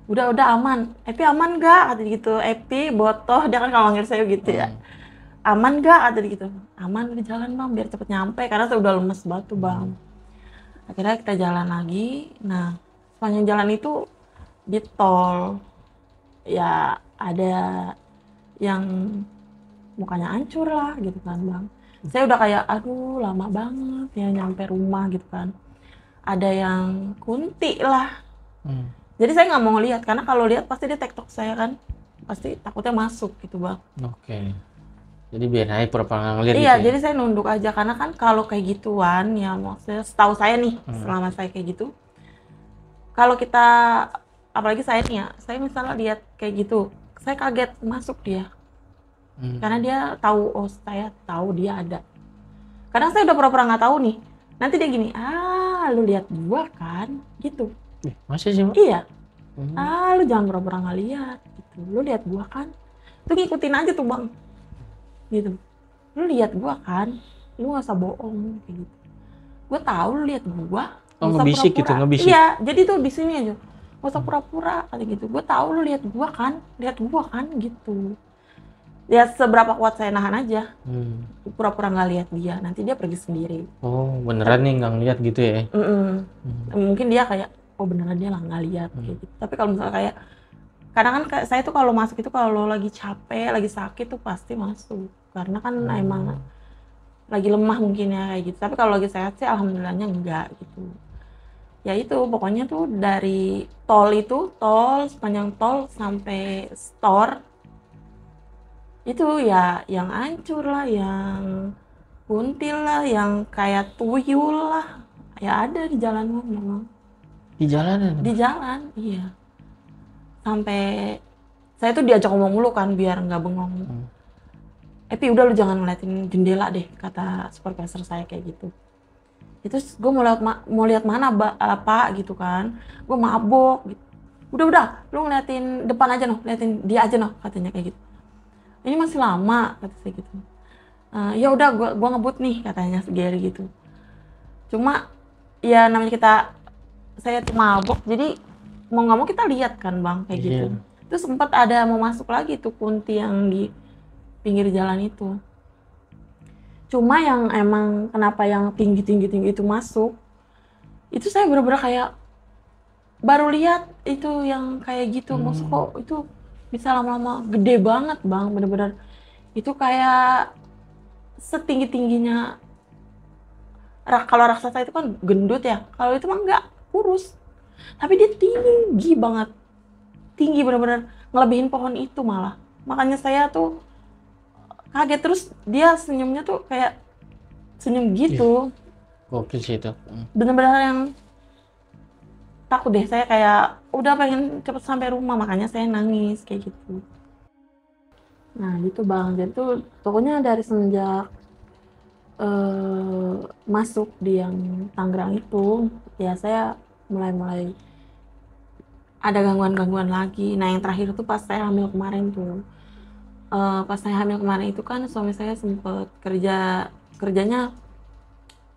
[SPEAKER 1] Udah aman. Epi aman gak? Katanya gitu. Epi, Botoh, dia kan kalau manggil saya gitu ya. Aman gak? Katanya gitu. Aman, udah jalan Bang, biar cepet nyampe. Karena saya udah lemes banget tuh Bang. Akhirnya kita jalan lagi. Nah, sepanjang jalan itu di tol. Ya, ada yang mukanya hancur lah gitu kan Bang. Saya udah kayak, aduh lama banget ya nyampe rumah gitu kan. Ada yang kunti lah. Jadi saya nggak mau ngeliat, karena kalau lihat pasti dia tektok saya kan, pasti takutnya masuk gitu Bang.
[SPEAKER 2] Oke. Jadi biar aja pura-pura nggak ngeliat.
[SPEAKER 1] Iya,
[SPEAKER 2] gitu
[SPEAKER 1] jadi saya nunduk aja, karena kan kalau kayak gituan ya maksudnya setahu saya nih, selama saya kayak gitu, kalau kita, apalagi saya nih ya, saya misalnya lihat kayak gitu, saya kaget masuk dia, karena dia tahu, saya tahu dia ada. Kadang saya udah pura-pura nggak tahu nih, nanti dia gini, lu lihat gua kan, gitu.
[SPEAKER 2] Masih sih Mbak?
[SPEAKER 1] Iya. Lu jangan pura-pura nggak lihat gitu. Lu lihat gua kan? Tuh ngikutin aja tuh Bang. Gitu. Lu lihat gua kan? Lu nggak usah bohong kayak gitu. Gua tahu lu lihat gua.
[SPEAKER 2] Ngebisik gitu, ngebisik.
[SPEAKER 1] Iya, jadi tuh di sini aja. Nggak usah pura-pura kayak gitu. Gua tahu lu lihat gua kan? Lihat gua kan gitu. Lihat seberapa kuat saya nahan aja. Pura-pura nggak lihat dia, nanti dia pergi sendiri.
[SPEAKER 2] Oh, beneran nih nggak ngeliat gitu ya?
[SPEAKER 1] Mungkin dia kayak beneran dia lah nggak lihat kayak gitu. Tapi kalau misalnya kayak kadang kan saya tuh kalau masuk itu kalau lagi capek, lagi sakit tuh pasti masuk. Karena kan emang lagi lemah mungkin ya kayak gitu. Tapi kalau lagi sehat sih alhamdulillahnya enggak gitu. Ya itu pokoknya tuh dari tol sepanjang tol sampai store itu ya yang hancur lah, yang kuntil lah, yang kayak tuyul lah. Ya ada di jalan memang.
[SPEAKER 2] Di jalanan?
[SPEAKER 1] Di jalan, iya. Sampai saya tuh diajak ngomong mulu kan biar nggak bengong. Epi udah lu jangan ngeliatin jendela deh, kata supervisor saya kayak gitu. Itu gue mau lihat mana Pak gitu kan. Gue mabok gitu. Udah lu ngeliatin depan aja noh, liatin dia aja noh, katanya kayak gitu. Ini masih lama, kata saya gitu. Ya udah gua ngebut nih, katanya Gary gitu. Cuma ya namanya saya tuh mabok, jadi mau nggak mau kita lihat kan Bang kayak gitu. Terus sempat ada mau masuk lagi tuh kunti yang di pinggir jalan itu. Cuma yang emang kenapa yang tinggi itu masuk, itu saya bener-bener kayak baru lihat itu yang kayak gitu. Maksud kok itu bisa lama-lama gede banget Bang, bener-bener itu kayak setinggi-tingginya. Kalau raksasa itu kan gendut ya, kalau itu mah enggak, kurus. Tapi dia tinggi banget. Tinggi bener-bener ngelebihin pohon itu malah. Makanya saya tuh kaget, terus dia senyumnya tuh kayak senyum gitu.
[SPEAKER 2] Gokil sih itu.
[SPEAKER 1] Bener-bener yang takut deh, saya kayak udah pengen cepet sampai rumah, makanya saya nangis kayak gitu. Nah gitu bang, jadi tuh pokoknya dari semenjak masuk di yang Tangerang itu, ya saya mulai ada gangguan-gangguan lagi. Nah yang terakhir tuh pas saya hamil kemarin tuh. Pas saya hamil kemarin itu kan suami saya sempet kerjanya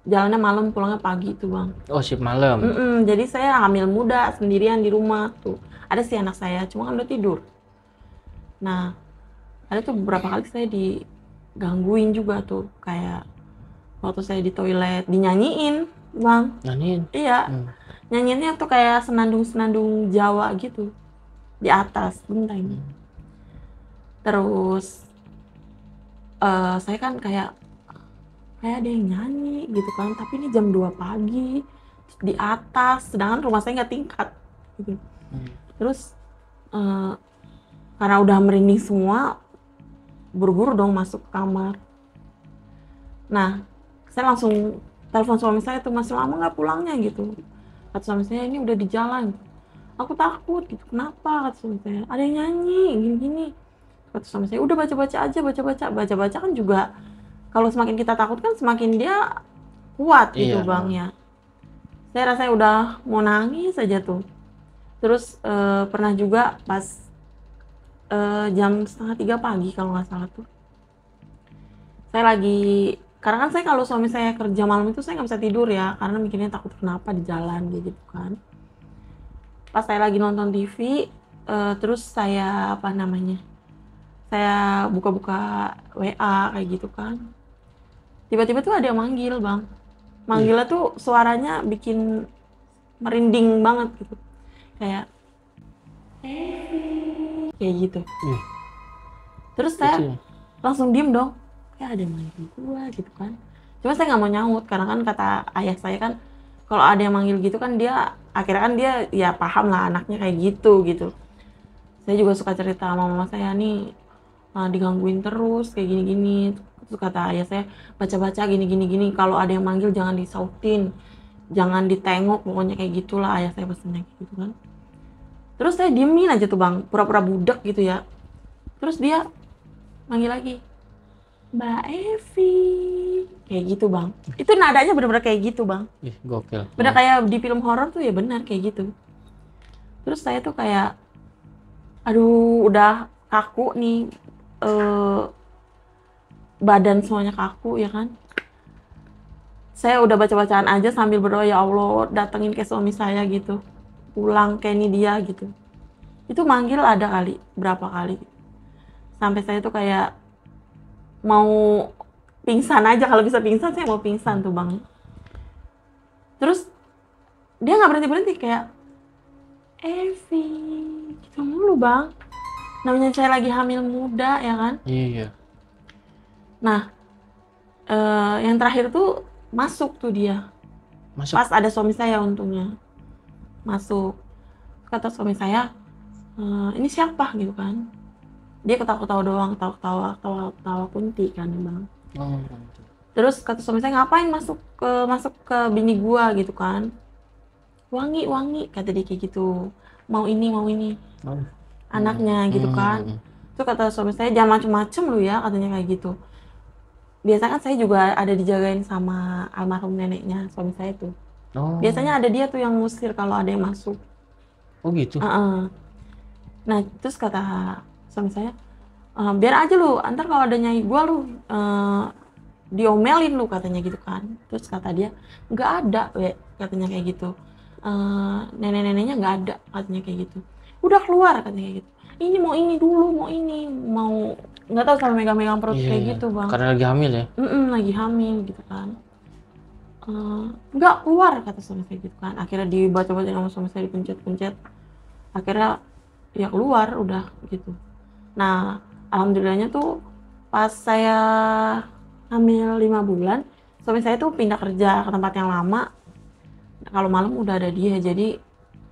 [SPEAKER 1] jalannya malam pulangnya pagi tuh bang.
[SPEAKER 2] Oh, shift malam.
[SPEAKER 1] Jadi saya hamil muda sendirian di rumah tuh. Ada sih anak saya, cuma kan udah tidur. Nah ada tuh beberapa kali saya digangguin juga tuh, kayak waktu saya di toilet dinyanyiin bang.
[SPEAKER 2] Nyanyiin.
[SPEAKER 1] Iya, nyanyiinnya tuh kayak senandung-senandung Jawa gitu di atas genteng. Terus saya kan kayak ada yang nyanyi gitu kan, tapi ini jam 2 pagi di atas, sedangkan rumah saya nggak tingkat gitu. Terus karena udah merinding semua, buru-buru dong masuk ke kamar. Nah saya langsung telepon suami saya tuh, masih lama nggak pulangnya gitu. Kata suami saya, ini udah di jalan. Aku takut gitu. Kenapa? Kata suami saya, ada yang nyanyi gini-gini. Kata suami saya, udah baca-baca aja, baca-baca kan juga, kalau semakin kita takut kan semakin dia kuat gitu bang ya. Saya rasanya udah mau nangis aja tuh. Terus pernah juga pas jam 2:30 pagi kalau nggak salah tuh, saya lagi, karena kan saya kalau suami saya kerja malam itu saya nggak bisa tidur ya, karena mikirnya takut kenapa di jalan gitu kan. Pas saya lagi nonton TV, terus saya saya buka-buka WA kayak gitu kan. Tiba-tiba tuh ada yang manggil bang. Manggilnya tuh suaranya bikin merinding banget gitu. Kayak kayak gitu. Terus saya langsung diem dong. Kayak ada yang manggil gua gitu kan. Cuma saya nggak mau nyaut, karena kan kata ayah saya kan, kalau ada yang manggil gitu kan dia akhirnya kan dia ya paham lah anaknya kayak gitu. Saya juga suka cerita sama mama saya nih, digangguin terus kayak gini-gini. Terus kata ayah saya, baca-baca gini, kalau ada yang manggil jangan disautin, jangan ditengok, pokoknya kayak gitulah ayah saya pesennya gitu kan. Terus saya diemin aja tuh bang, pura-pura budak gitu ya. Terus dia manggil lagi, Mbak Evi, kayak gitu bang. Itu nadanya bener-bener kayak gitu bang.
[SPEAKER 2] Gokil.
[SPEAKER 1] Bener kayak di film horor tuh ya, benar kayak gitu. Terus saya tuh kayak, aduh udah kaku nih, badan semuanya kaku ya kan. Saya udah baca-bacaan aja sambil berdoa, ya Allah datengin ke suami saya gitu, pulang kayak ini dia gitu. Itu manggil ada kali, berapa kali. Sampai saya tuh kayak mau pingsan aja, kalau bisa pingsan saya mau pingsan tuh bang. Terus dia nggak berhenti kayak, Evi, gitu mulu bang. Namanya saya lagi hamil muda ya kan.
[SPEAKER 2] Iya.
[SPEAKER 1] Nah yang terakhir tuh masuk tuh dia.
[SPEAKER 2] Masuk.
[SPEAKER 1] Pas ada suami saya untungnya masuk. Kata suami saya, ini siapa gitu kan. Dia ketawa-ketawa doang, ketawa kunti kan bang. Terus kata suami saya, ngapain masuk ke bini gua gitu kan. Wangi kata dia kayak gitu, mau ini anaknya gitu kan. Terus kata suami saya, jangan macem-macem lu ya, katanya kayak gitu. Biasanya kan saya juga ada dijagain sama almarhum neneknya suami saya tuh. Biasanya ada dia tuh yang ngusir kalau ada yang masuk.
[SPEAKER 2] Oh gitu.
[SPEAKER 1] Nah terus kata suami saya, biar aja lu, ntar kalau ada nyai gua lu diomelin lu, katanya gitu kan. Terus kata dia, nggak ada katanya kayak gitu. Nenek-neneknya nggak ada, katanya kayak gitu. Udah keluar, katanya kayak gitu. Ini mau ini dulu, mau nggak tahu, sama megang-megang perut kayak gitu bang.
[SPEAKER 2] Karena lagi hamil ya?
[SPEAKER 1] Lagi hamil gitu kan. Nggak keluar, kata suami saya gitu kan. Akhirnya dibaca-baca sama suami saya, dipencet-pencet. Akhirnya ya keluar udah gitu. Nah alhamdulillahnya tuh pas saya hamil 5 bulan, suami saya tuh pindah kerja ke tempat yang lama. Kalau malam udah ada dia, jadi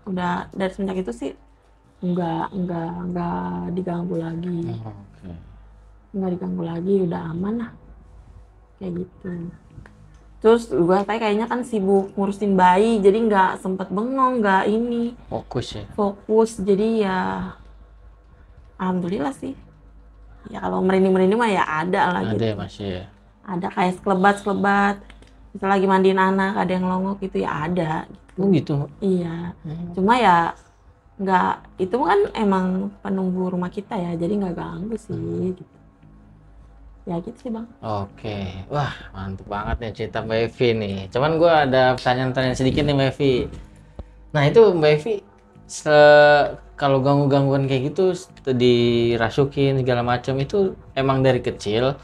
[SPEAKER 1] udah dari semenjak itu sih nggak diganggu lagi. Nggak diganggu lagi, udah aman lah kayak gitu. Terus gue kayaknya kan sibuk ngurusin bayi, jadi nggak sempet bengong, nggak ini
[SPEAKER 2] fokus ya.
[SPEAKER 1] Fokus, jadi ya alhamdulillah sih Ya kalau merinding-merinding mah ya ada lah
[SPEAKER 2] Ada
[SPEAKER 1] gitu.
[SPEAKER 2] ya masih ya.
[SPEAKER 1] Ada kayak sekelebat, misalnya lagi mandiin anak ada yang longok gitu ya ada.
[SPEAKER 2] Oh gitu.
[SPEAKER 1] Iya. Cuma ya nggak, itu kan emang penunggu rumah kita ya, jadi nggak ganggu sih. Gitu. Ya gitu sih bang.
[SPEAKER 2] Oke, wah mantep banget nih cerita Mbak Evi nih. Cuman gue ada pertanyaan-pertanyaan sedikit nih Mbak Evi. Nah itu Mbak Evi, kalau ganggu-gangguan kayak gitu dirasukin segala macam itu emang dari kecil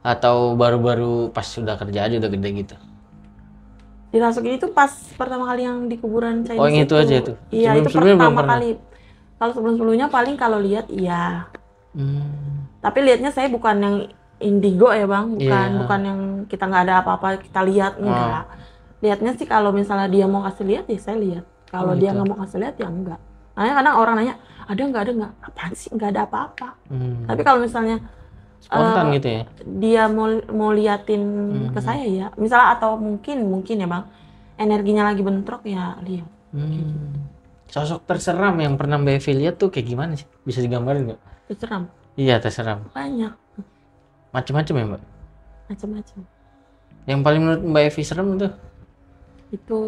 [SPEAKER 2] atau baru-baru pas sudah kerja aja udah gede gitu?
[SPEAKER 1] Dirasukin itu pas pertama kali yang di kuburan Chinese
[SPEAKER 2] Oh yang itu aja itu?
[SPEAKER 1] Iya itu
[SPEAKER 2] Sebelum-sebelumnya belum
[SPEAKER 1] pertama
[SPEAKER 2] pernah?
[SPEAKER 1] kali. Kalau sebelum-sebelumnya paling kalau lihat iya.
[SPEAKER 2] Hmm,
[SPEAKER 1] Tapi lihatnya saya bukan yang indigo ya bang, bukan
[SPEAKER 2] Iya.
[SPEAKER 1] bukan yang kita nggak ada apa-apa kita lihat enggak. Lihatnya sih kalau misalnya dia mau kasih lihat ya saya lihat. Kalau
[SPEAKER 2] Oh,
[SPEAKER 1] dia
[SPEAKER 2] gitu.
[SPEAKER 1] nggak mau kasih lihat ya enggak. Makanya kadang orang nanya ada nggak, apaan sih nggak ada apa-apa. Tapi kalau misalnya
[SPEAKER 2] Spontan gitu ya?
[SPEAKER 1] dia mau liatin ke saya ya, misalnya atau mungkin ya bang, energinya lagi bentrok ya lihat.
[SPEAKER 2] Sosok terseram yang pernah Mbak Evi lihat tuh kayak gimana sih? Bisa digambarin nggak?
[SPEAKER 1] Itu seram,
[SPEAKER 2] Iya terseram.
[SPEAKER 1] banyak
[SPEAKER 2] Macem-macem ya Mbak?
[SPEAKER 1] macam-macam.
[SPEAKER 2] Yang paling menurut Mbak Evi serem tuh?
[SPEAKER 1] Itu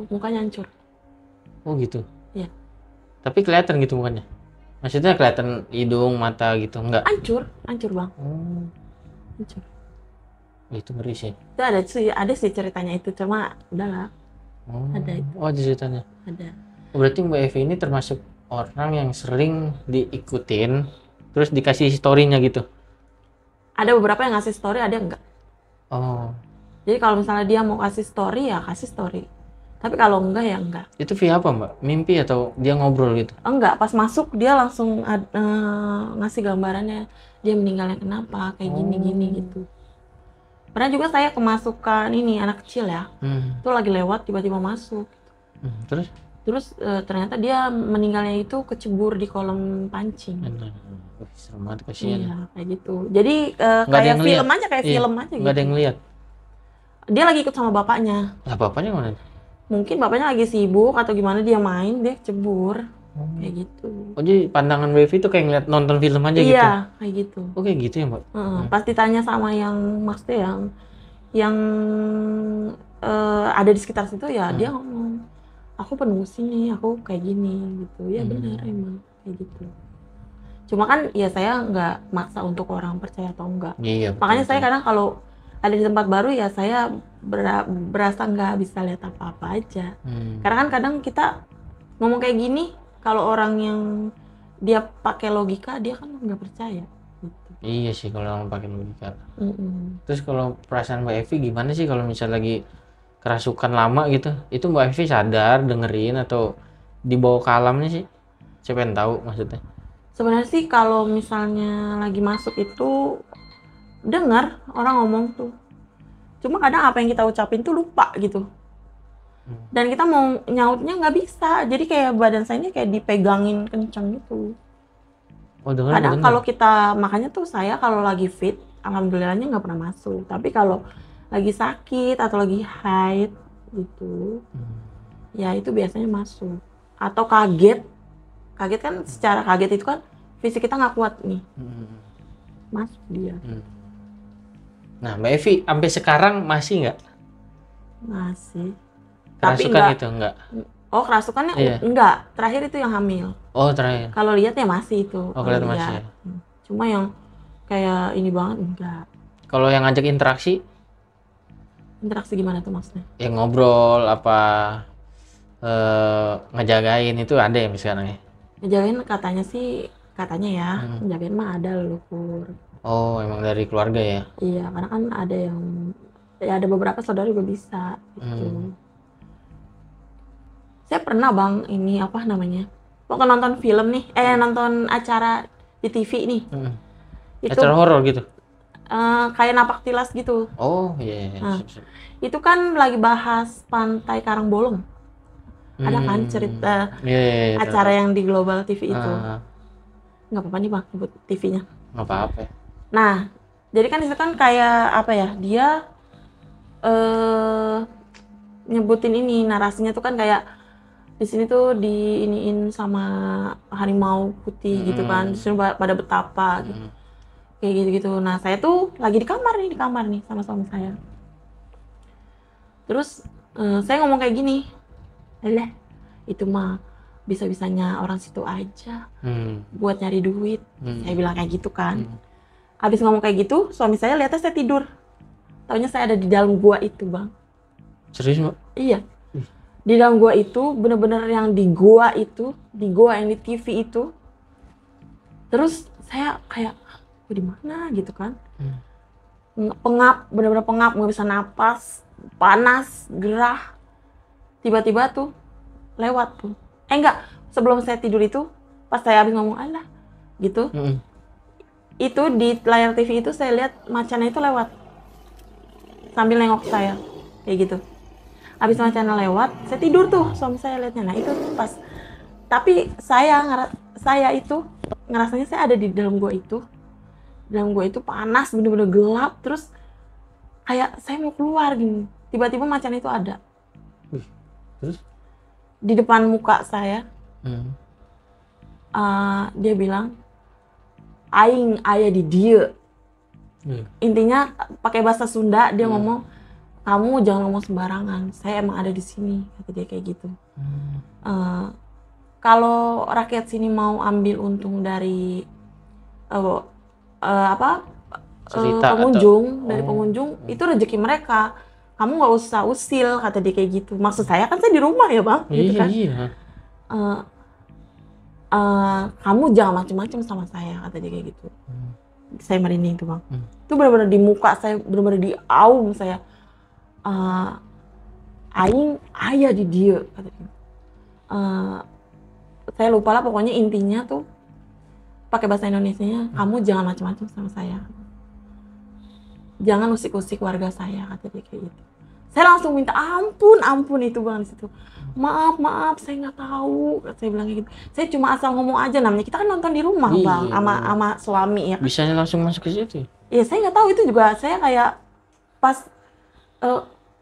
[SPEAKER 1] mukanya hancur.
[SPEAKER 2] Oh gitu.
[SPEAKER 1] Iya.
[SPEAKER 2] Tapi kelihatan gitu mukanya. Maksudnya kelihatan hidung, mata gitu enggak?
[SPEAKER 1] Hancur bang,
[SPEAKER 2] Oh,
[SPEAKER 1] hancur.
[SPEAKER 2] itu ngeri sih.
[SPEAKER 1] Itu ada sih ceritanya itu, cuma udahlah,
[SPEAKER 2] Oh,
[SPEAKER 1] ada itu,
[SPEAKER 2] oh ada ceritanya.
[SPEAKER 1] ada.
[SPEAKER 2] Berarti Mbak Evi ini termasuk orang yang sering diikutin, terus dikasih story-nya gitu.
[SPEAKER 1] Ada beberapa yang ngasih story, ada yang enggak.
[SPEAKER 2] Oh,
[SPEAKER 1] Jadi kalau misalnya dia mau kasih story ya kasih story. Tapi kalau enggak ya enggak.
[SPEAKER 2] itu via apa Mbak? Mimpi atau dia ngobrol gitu?
[SPEAKER 1] Enggak, pas masuk dia langsung ngasih gambarannya dia meninggalnya kenapa, kayak gini-gini gitu. Pernah juga saya kemasukan ini anak kecil ya, itu lagi lewat tiba-tiba masuk.
[SPEAKER 2] Terus?
[SPEAKER 1] Terus ternyata dia meninggalnya itu kecebur di kolam pancing.
[SPEAKER 2] Wih, serem banget, kasihan.
[SPEAKER 1] Iya, kayak gitu. Jadi
[SPEAKER 2] Nggak ada
[SPEAKER 1] kayak
[SPEAKER 2] yang
[SPEAKER 1] film
[SPEAKER 2] lihat?
[SPEAKER 1] aja, kayak
[SPEAKER 2] Iya,
[SPEAKER 1] film aja
[SPEAKER 2] nggak ada
[SPEAKER 1] gitu.
[SPEAKER 2] yang lihat.
[SPEAKER 1] Dia lagi ikut sama bapaknya.
[SPEAKER 2] Lah bapaknya mana?
[SPEAKER 1] Mungkin bapaknya lagi sibuk atau gimana, dia main, dia cebur. Kayak gitu.
[SPEAKER 2] Oh jadi pandangan Mbak Evi tuh kayak ngeliat nonton film aja gitu?
[SPEAKER 1] Iya, kayak gitu.
[SPEAKER 2] Oh kayak gitu ya Mbak?
[SPEAKER 1] Pas ditanya sama yang maksudnya yang ada di sekitar situ ya dia ngomong, aku penunggu sini, aku kayak gini gitu. Ya benar emang kayak gitu. Cuma kan ya saya nggak maksa untuk orang percaya atau enggak.
[SPEAKER 2] Iya. Betul,
[SPEAKER 1] Makanya saya
[SPEAKER 2] betul.
[SPEAKER 1] kadang kalau ada di tempat baru ya saya berasa nggak bisa lihat apa-apa aja. Karena kan kadang kita ngomong kayak gini, kalau orang yang dia pakai logika dia kan nggak percaya. Gitu.
[SPEAKER 2] Iya sih kalau orang pakai logika.
[SPEAKER 1] Mm-mm.
[SPEAKER 2] Terus kalau perasaan Mbak Evi gimana sih kalau misalnya lagi kerasukan lama gitu? Itu Mbak Evi sadar, dengerin atau dibawa ke alamnya sih? Siapa yang tahu maksudnya?
[SPEAKER 1] Sebenarnya sih kalau misalnya lagi masuk itu dengar orang ngomong tuh. Cuma kadang apa yang kita ucapin tuh lupa gitu. Dan kita mau nyautnya nggak bisa. Jadi kayak badan saya ini kayak dipegangin kenceng gitu.
[SPEAKER 2] Oh dengar.
[SPEAKER 1] Kadang kalau kita, makanya tuh saya kalau lagi fit, alhamdulillahnya nggak pernah masuk. Tapi kalau lagi sakit atau lagi haid gitu, ya itu biasanya masuk. Atau kaget kan, secara kaget itu kan fisik kita nggak kuat nih, masuk dia.
[SPEAKER 2] Nah Mbak Evi sampai sekarang masih nggak
[SPEAKER 1] Masih. Tapi
[SPEAKER 2] kerasukan
[SPEAKER 1] enggak.
[SPEAKER 2] itu? Enggak.
[SPEAKER 1] Oh kerasukannya
[SPEAKER 2] Iya.
[SPEAKER 1] enggak. Terakhir itu yang hamil.
[SPEAKER 2] Oh terakhir.
[SPEAKER 1] Kalau lihat ya masih itu.
[SPEAKER 2] Oh
[SPEAKER 1] kalau
[SPEAKER 2] kelihatan
[SPEAKER 1] lihat.
[SPEAKER 2] masih ya.
[SPEAKER 1] Cuma yang kayak ini banget enggak.
[SPEAKER 2] Kalau yang ngajak interaksi,
[SPEAKER 1] Interaksi gimana tuh maksudnya?
[SPEAKER 2] yang ngobrol apa ngejagain itu ada ya sekarang ya?
[SPEAKER 1] Ngejagain katanya ya, ngejagain mah ada loh Pur.
[SPEAKER 2] Oh emang dari keluarga ya?
[SPEAKER 1] Iya, karena kan ada yang ya ada beberapa saudara juga bisa gitu. Saya pernah bang ini apa namanya? Waktu nonton film nih, nonton acara di TV nih. Itu
[SPEAKER 2] Acara horor gitu?
[SPEAKER 1] kayak napak tilas gitu.
[SPEAKER 2] Oh iya. Sip.
[SPEAKER 1] Itu kan lagi bahas Pantai Karangbolong. Ada kan cerita
[SPEAKER 2] Iya,
[SPEAKER 1] acara yang di Global TV itu.
[SPEAKER 2] Ah.
[SPEAKER 1] Nggak apa-apa nih bang, sebut TV-nya.
[SPEAKER 2] Nggak apa-apa ya.
[SPEAKER 1] Nah, jadi kan itu kan kayak apa ya? Dia nyebutin ini narasinya tuh kan kayak di sini tuh diiniin sama harimau putih gitu kan. Di sini pada betapa gitu. kayak gitu-gitu. Nah saya tuh lagi di kamar nih sama suami saya. Terus saya ngomong kayak gini, "Alah, itu mah bisa-bisanya orang situ aja buat nyari duit." Saya bilang kayak gitu kan. Habis ngomong kayak gitu, suami saya lihatnya saya tidur. Taunya saya ada di dalam gua itu, Bang.
[SPEAKER 2] Serius, Mbak?
[SPEAKER 1] Iya. Di dalam gua itu, bener-bener yang di gua itu, di gua yang di TV itu. Terus saya kayak, "Gua di mana?" gitu kan. Pengap, bener-bener pengap, nggak bisa napas, panas, gerah. Tiba-tiba tuh lewat tuh. Enggak, sebelum saya tidur itu, pas saya habis ngomong "alah" gitu, itu di layar TV itu saya lihat macannya itu lewat sambil nengok saya kayak gitu. Habis macannya lewat, saya tidur tuh, suami saya lihatnya. Nah itu pas, tapi saya itu ngerasanya saya ada di dalam gua itu. Dalam gua itu panas, bener-bener gelap, terus kayak saya mau keluar gini. Tiba-tiba macan itu ada
[SPEAKER 2] Terus?
[SPEAKER 1] di depan muka saya. Dia bilang, "Aing aya di dieu." Intinya pakai bahasa Sunda dia ngomong, "Kamu jangan ngomong sembarangan, saya emang ada di sini," kata dia kayak gitu. Kalau rakyat sini mau ambil untung dari pengunjung, dari pengunjung, itu rezeki mereka. Kamu nggak usah usil, kata dia kayak gitu. Maksud saya kan saya di rumah ya, Bang, gitu kan. Kamu jangan macem-macem sama saya, kata dia kayak gitu. Saya merinding tuh, Bang. Itu benar-benar di muka saya, benar-benar di aum saya. Aing aya di dia, kata dia. Saya lupa lah, pokoknya intinya tuh pakai bahasa Indonesianya, "Kamu jangan macam-macam sama saya. Jangan usik-usik warga saya," kata dia kayak gitu. Saya langsung minta ampun itu, Bang, di situ. Maaf, saya nggak tahu," saya bilang kayak gitu. "Saya cuma asal ngomong aja, namanya kita kan nonton di rumah, Bang, sama suami ya."
[SPEAKER 2] Bisanya langsung masuk ke situ?
[SPEAKER 1] Ya saya nggak tahu, itu juga saya kayak pas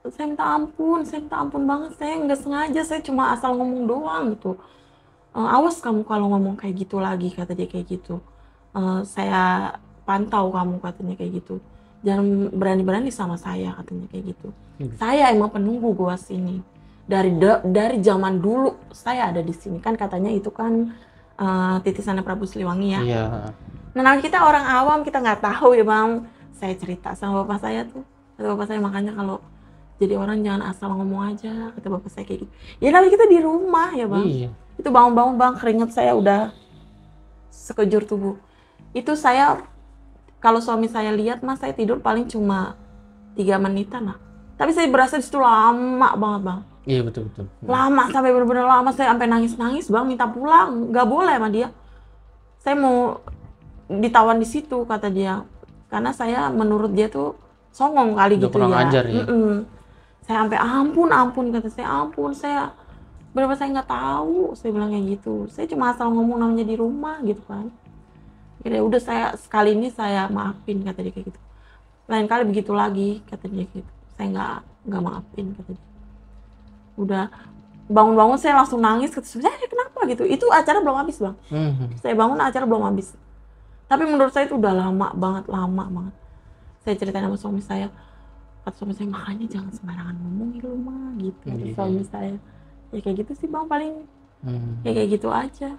[SPEAKER 1] saya minta ampun banget, saya nggak sengaja, saya cuma asal ngomong doang gitu. "Awas kamu kalau ngomong kayak gitu lagi," kata dia kayak gitu. "Saya pantau kamu," katanya kayak gitu. "Jangan berani-berani sama saya," katanya kayak gitu. "Saya emang penunggu gua sini. Dari zaman dulu saya ada di sini." Kan katanya itu kan titisannya Prabu Siliwangi ya.
[SPEAKER 2] Iya.
[SPEAKER 1] Nah, namanya kita orang awam, kita nggak tahu ya, Bang. Saya cerita sama bapak saya tuh. Kata bapak saya, "Makanya kalau jadi orang jangan asal ngomong aja," kata bapak saya kayak gitu. Ya namanya kita di rumah ya, Bang.
[SPEAKER 2] Iya.
[SPEAKER 1] Itu bangun-bangun, Bang, keringet saya udah sekejur tubuh. Itu saya, kalau suami saya lihat, Mas, saya tidur paling cuma 3 menitan lah. Tapi saya berasa di situ lama banget, Bang.
[SPEAKER 2] Iya, betul.
[SPEAKER 1] Lama, sampai bener-bener lama. Saya sampai nangis-nangis, Bang, minta pulang. Nggak boleh sama dia. Saya mau ditawan di situ, kata dia. Karena saya menurut dia tuh songong kali
[SPEAKER 2] Udah
[SPEAKER 1] gitu
[SPEAKER 2] kurang
[SPEAKER 1] ya.
[SPEAKER 2] ajar ya.
[SPEAKER 1] Saya sampai ampun, kata saya, "Ampun, saya bener-bener saya nggak tahu," saya bilang kayak gitu. "Saya cuma asal ngomong, namanya di rumah," gitu kan. Ya udah, saya sekali ini saya maafin, kata dia kayak gitu. "Lain kali begitu lagi," kata dia gitu. "Saya nggak maafin," kata dia. Udah bangun-bangun saya langsung nangis, kata saya, "Kenapa?" gitu. Itu acara belum habis, Bang. Saya bangun acara belum habis. Tapi menurut saya itu udah lama banget. Saya ceritain sama suami saya. Kata suami saya, "Makanya jangan sembarangan ngomong di rumah," gitu. Kata suami saya. Ya kayak gitu sih, Bang, paling. Ya kayak gitu aja.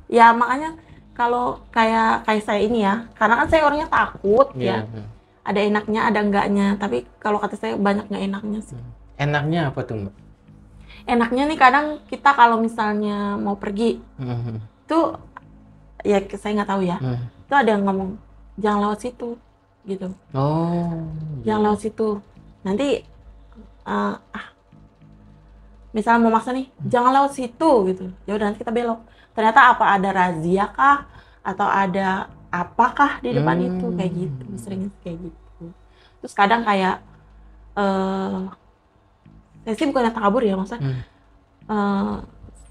[SPEAKER 1] Ya makanya kalau kayak saya ini ya, karena kan saya orangnya takut ya. Ada enaknya, ada enggaknya. Tapi kalau kata saya banyak nggak enaknya sih.
[SPEAKER 2] Enaknya apa tuh, Mbak?
[SPEAKER 1] Enaknya nih kadang kita kalau misalnya mau pergi, tuh ya saya nggak tahu ya. Tuh ada yang ngomong, "Jangan lewat situ," gitu. "Jangan lewat situ. Nanti misalnya mau maksa nih, jangan lewat situ," gitu. Ya udah, nanti kita belok. Ternyata apa ada razia kah atau ada apakah di depan itu, kayak gitu. Seringnya kayak gitu. Terus kadang kayak saya sih bukannya takabur ya, maksudnya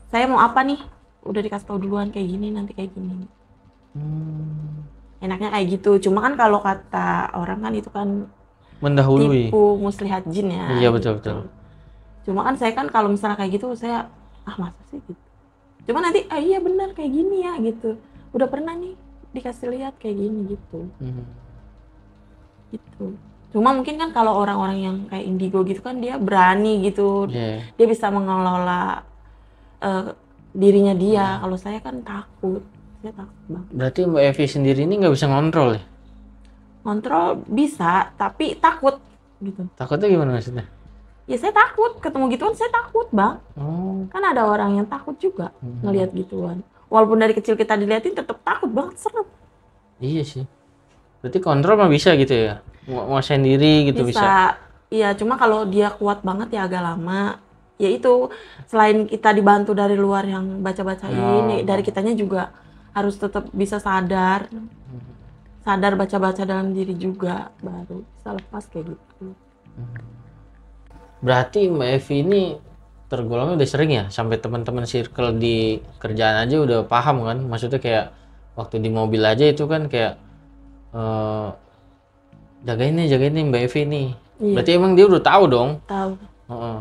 [SPEAKER 1] saya mau apa nih, udah dikasih tahu duluan kayak gini, nanti kayak gini. Enaknya kayak gitu. Cuma kan kalau kata orang kan itu kan
[SPEAKER 2] Mendahului.
[SPEAKER 1] tipu muslihat jin ya.
[SPEAKER 2] Iya,
[SPEAKER 1] gitu.
[SPEAKER 2] betul.
[SPEAKER 1] Cuma kan saya kan kalau misalnya kayak gitu, saya masa sih gitu. Cuma nanti iya benar kayak gini ya gitu. Udah pernah nih dikasih lihat kayak gini gitu.
[SPEAKER 2] Hmm.
[SPEAKER 1] Gitu. Cuma mungkin kan kalau orang-orang yang kayak indigo gitu kan dia berani gitu.
[SPEAKER 2] Iya.
[SPEAKER 1] Dia bisa mengelola dirinya dia. Kalau saya kan takut. Saya takut banget.
[SPEAKER 2] Berarti Mbak Evi sendiri ini nggak bisa ngontrol ya?
[SPEAKER 1] Kontrol bisa, tapi takut gitu.
[SPEAKER 2] Takutnya gimana maksudnya?
[SPEAKER 1] Ya saya takut, ketemu gituan saya takut bang.
[SPEAKER 2] Oh.
[SPEAKER 1] Kan ada orang yang takut juga ngelihat gituan. Walaupun dari kecil kita diliatin tetap takut banget, serem.
[SPEAKER 2] Iya sih. Berarti kontrol mah bisa gitu ya? Nguasain diri gitu bisa?
[SPEAKER 1] Iya, cuma kalau dia kuat banget ya agak lama. Ya itu, selain kita dibantu dari luar yang baca-bacain, dari kitanya juga harus tetap bisa sadar. Sadar baca-baca dalam diri juga, baru bisa lepas kayak gitu.
[SPEAKER 2] Berarti Mbak Evi ini tergolongnya udah sering ya? Sampai teman-teman circle di kerjaan aja udah paham kan? Maksudnya kayak waktu di mobil aja itu kan kayak jagain nih Mbak Evi nih.
[SPEAKER 1] Iya.
[SPEAKER 2] Berarti emang dia udah tahu dong?
[SPEAKER 1] Tahu.
[SPEAKER 2] Heeh.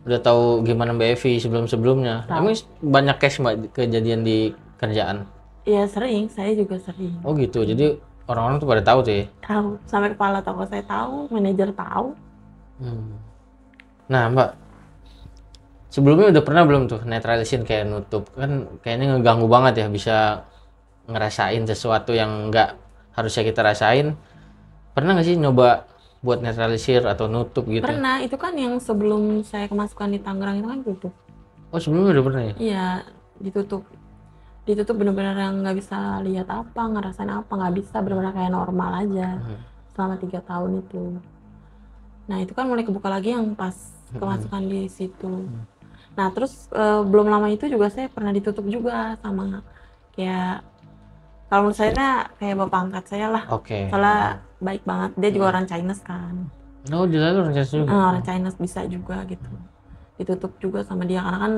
[SPEAKER 2] Udah tahu gimana Mbak Evi sebelum-sebelumnya.
[SPEAKER 1] Tahu.
[SPEAKER 2] Emang banyak case Mbak kejadian di kerjaan?
[SPEAKER 1] Iya sering, saya juga sering.
[SPEAKER 2] Oh gitu. Jadi orang-orang tuh pada tahu tuh ya?
[SPEAKER 1] Tahu, sampai kepala toko saya tahu, manajer tahu.
[SPEAKER 2] Nah Mbak, sebelumnya udah pernah belum tuh netralisin kayak nutup? Kan kayaknya ngeganggu banget ya, bisa ngerasain sesuatu yang nggak harusnya kita rasain. Pernah nggak sih nyoba buat netralisir atau nutup gitu?
[SPEAKER 1] Pernah, itu kan yang sebelum saya kemasukan di Tangerang itu kan tutup.
[SPEAKER 2] Oh sebelumnya udah pernah ya?
[SPEAKER 1] Iya, ditutup. Ditutup bener-bener yang nggak bisa lihat apa, ngerasain apa, nggak bisa, bener-bener kayak normal aja. Selama 3 tahun itu. Nah itu kan mulai kebuka lagi yang pas kemasukan di situ. Nah terus belum lama itu juga saya pernah ditutup juga sama kayak, kalau menurut saya kayak bapak angkat saya lah.
[SPEAKER 2] Oke.
[SPEAKER 1] Soalnya baik banget, dia juga orang Chinese kan.
[SPEAKER 2] Oh di lalu orang Chinese juga?
[SPEAKER 1] Orang Chinese bisa juga gitu. Ditutup juga sama dia karena kan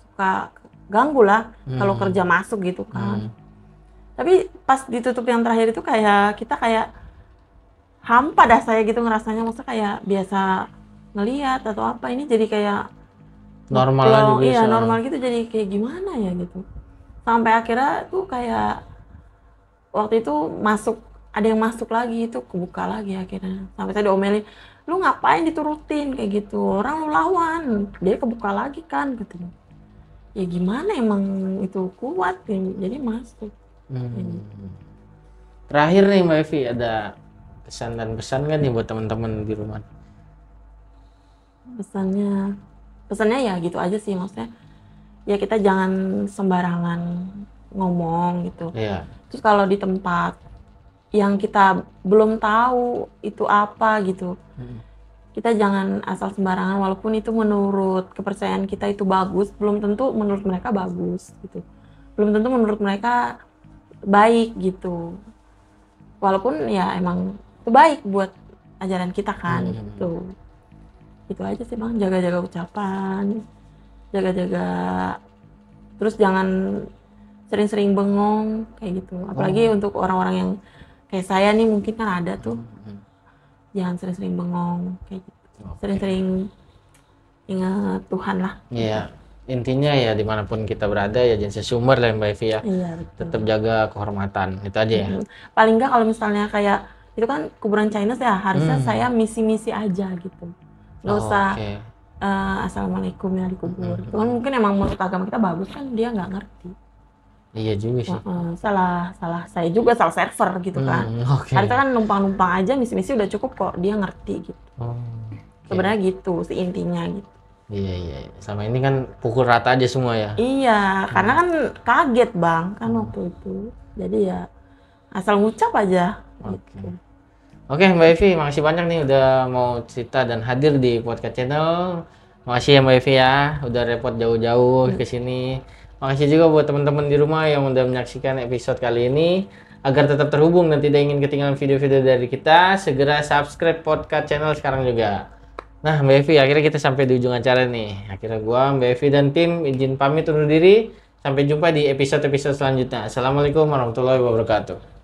[SPEAKER 1] suka ganggu lah kalau kerja masuk gitu kan. Tapi pas ditutup yang terakhir itu kayak kita kayak hampa dah saya gitu ngerasanya, maksudnya kayak biasa ngelihat atau apa, ini jadi kayak
[SPEAKER 2] Normal aja biasa.
[SPEAKER 1] Iya normal gitu, jadi kayak gimana ya gitu. Sampai akhirnya tuh kayak waktu itu ada yang masuk lagi, itu kebuka lagi akhirnya. Sampai saya diomelin, lu ngapain diturutin kayak gitu, orang lu lawan, dia kebuka lagi kan katanya. Ya gimana, emang itu kuat ya, jadi masuk.
[SPEAKER 2] Terakhir nih Mbak Evi, ada kesan dan pesan kan nih buat teman-teman di rumah?
[SPEAKER 1] Pesannya ya gitu aja sih, maksudnya ya kita jangan sembarangan ngomong gitu.
[SPEAKER 2] Iya.
[SPEAKER 1] Terus kalau di tempat yang kita belum tahu itu apa gitu, kita jangan asal sembarangan, walaupun itu menurut kepercayaan kita itu bagus, belum tentu menurut mereka bagus gitu, belum tentu menurut mereka baik gitu, walaupun ya emang itu baik buat ajaran kita kan gitu. Itu aja sih bang, jaga-jaga ucapan, jaga-jaga, terus jangan sering-sering bengong kayak gitu, apalagi untuk orang-orang yang kayak saya nih, mungkin kan ada tuh. Jangan sering-sering bengong kayak gitu. Sering-sering ingat Tuhan lah.
[SPEAKER 2] Iya, intinya ya dimanapun kita berada ya jangan sesumber lah Mbak Evi ya.
[SPEAKER 1] Iya betul.
[SPEAKER 2] Tetap jaga kehormatan, itu aja ya.
[SPEAKER 1] Paling nggak kalau misalnya kayak itu kan kuburan Chinese ya, harusnya saya misi-misi aja gitu. Nggak usah assalamualaikum ya dikubur. Cuman mungkin emang menurut agama kita bagus kan, dia nggak ngerti.
[SPEAKER 2] Iya juga sih.
[SPEAKER 1] Salah saya juga, salah server gitu kan. Harusnya kan numpang-numpang aja, misi-misi udah cukup kok, dia ngerti gitu. Sebenarnya gitu sih intinya gitu.
[SPEAKER 2] Iya. Sama ini kan pukul rata aja semua ya.
[SPEAKER 1] Iya, karena kan kaget bang kan waktu itu. Jadi ya asal ngucap aja. Gitu.
[SPEAKER 2] Oke Mbak Evi, makasih banyak nih udah mau cerita dan hadir di podcast channel. Makasih ya Mbak Evi ya, udah repot jauh-jauh ke sini. Makasih juga buat teman-teman di rumah yang udah menyaksikan episode kali ini. Agar tetap terhubung dan tidak ingin ketinggalan video-video dari kita, segera subscribe podcast channel sekarang juga. Nah Mbak Evi, akhirnya kita sampai di ujung acara nih. Akhirnya gua, Mbak Evi dan tim izin pamit undur diri. Sampai jumpa di episode-episode selanjutnya. Assalamualaikum warahmatullahi wabarakatuh.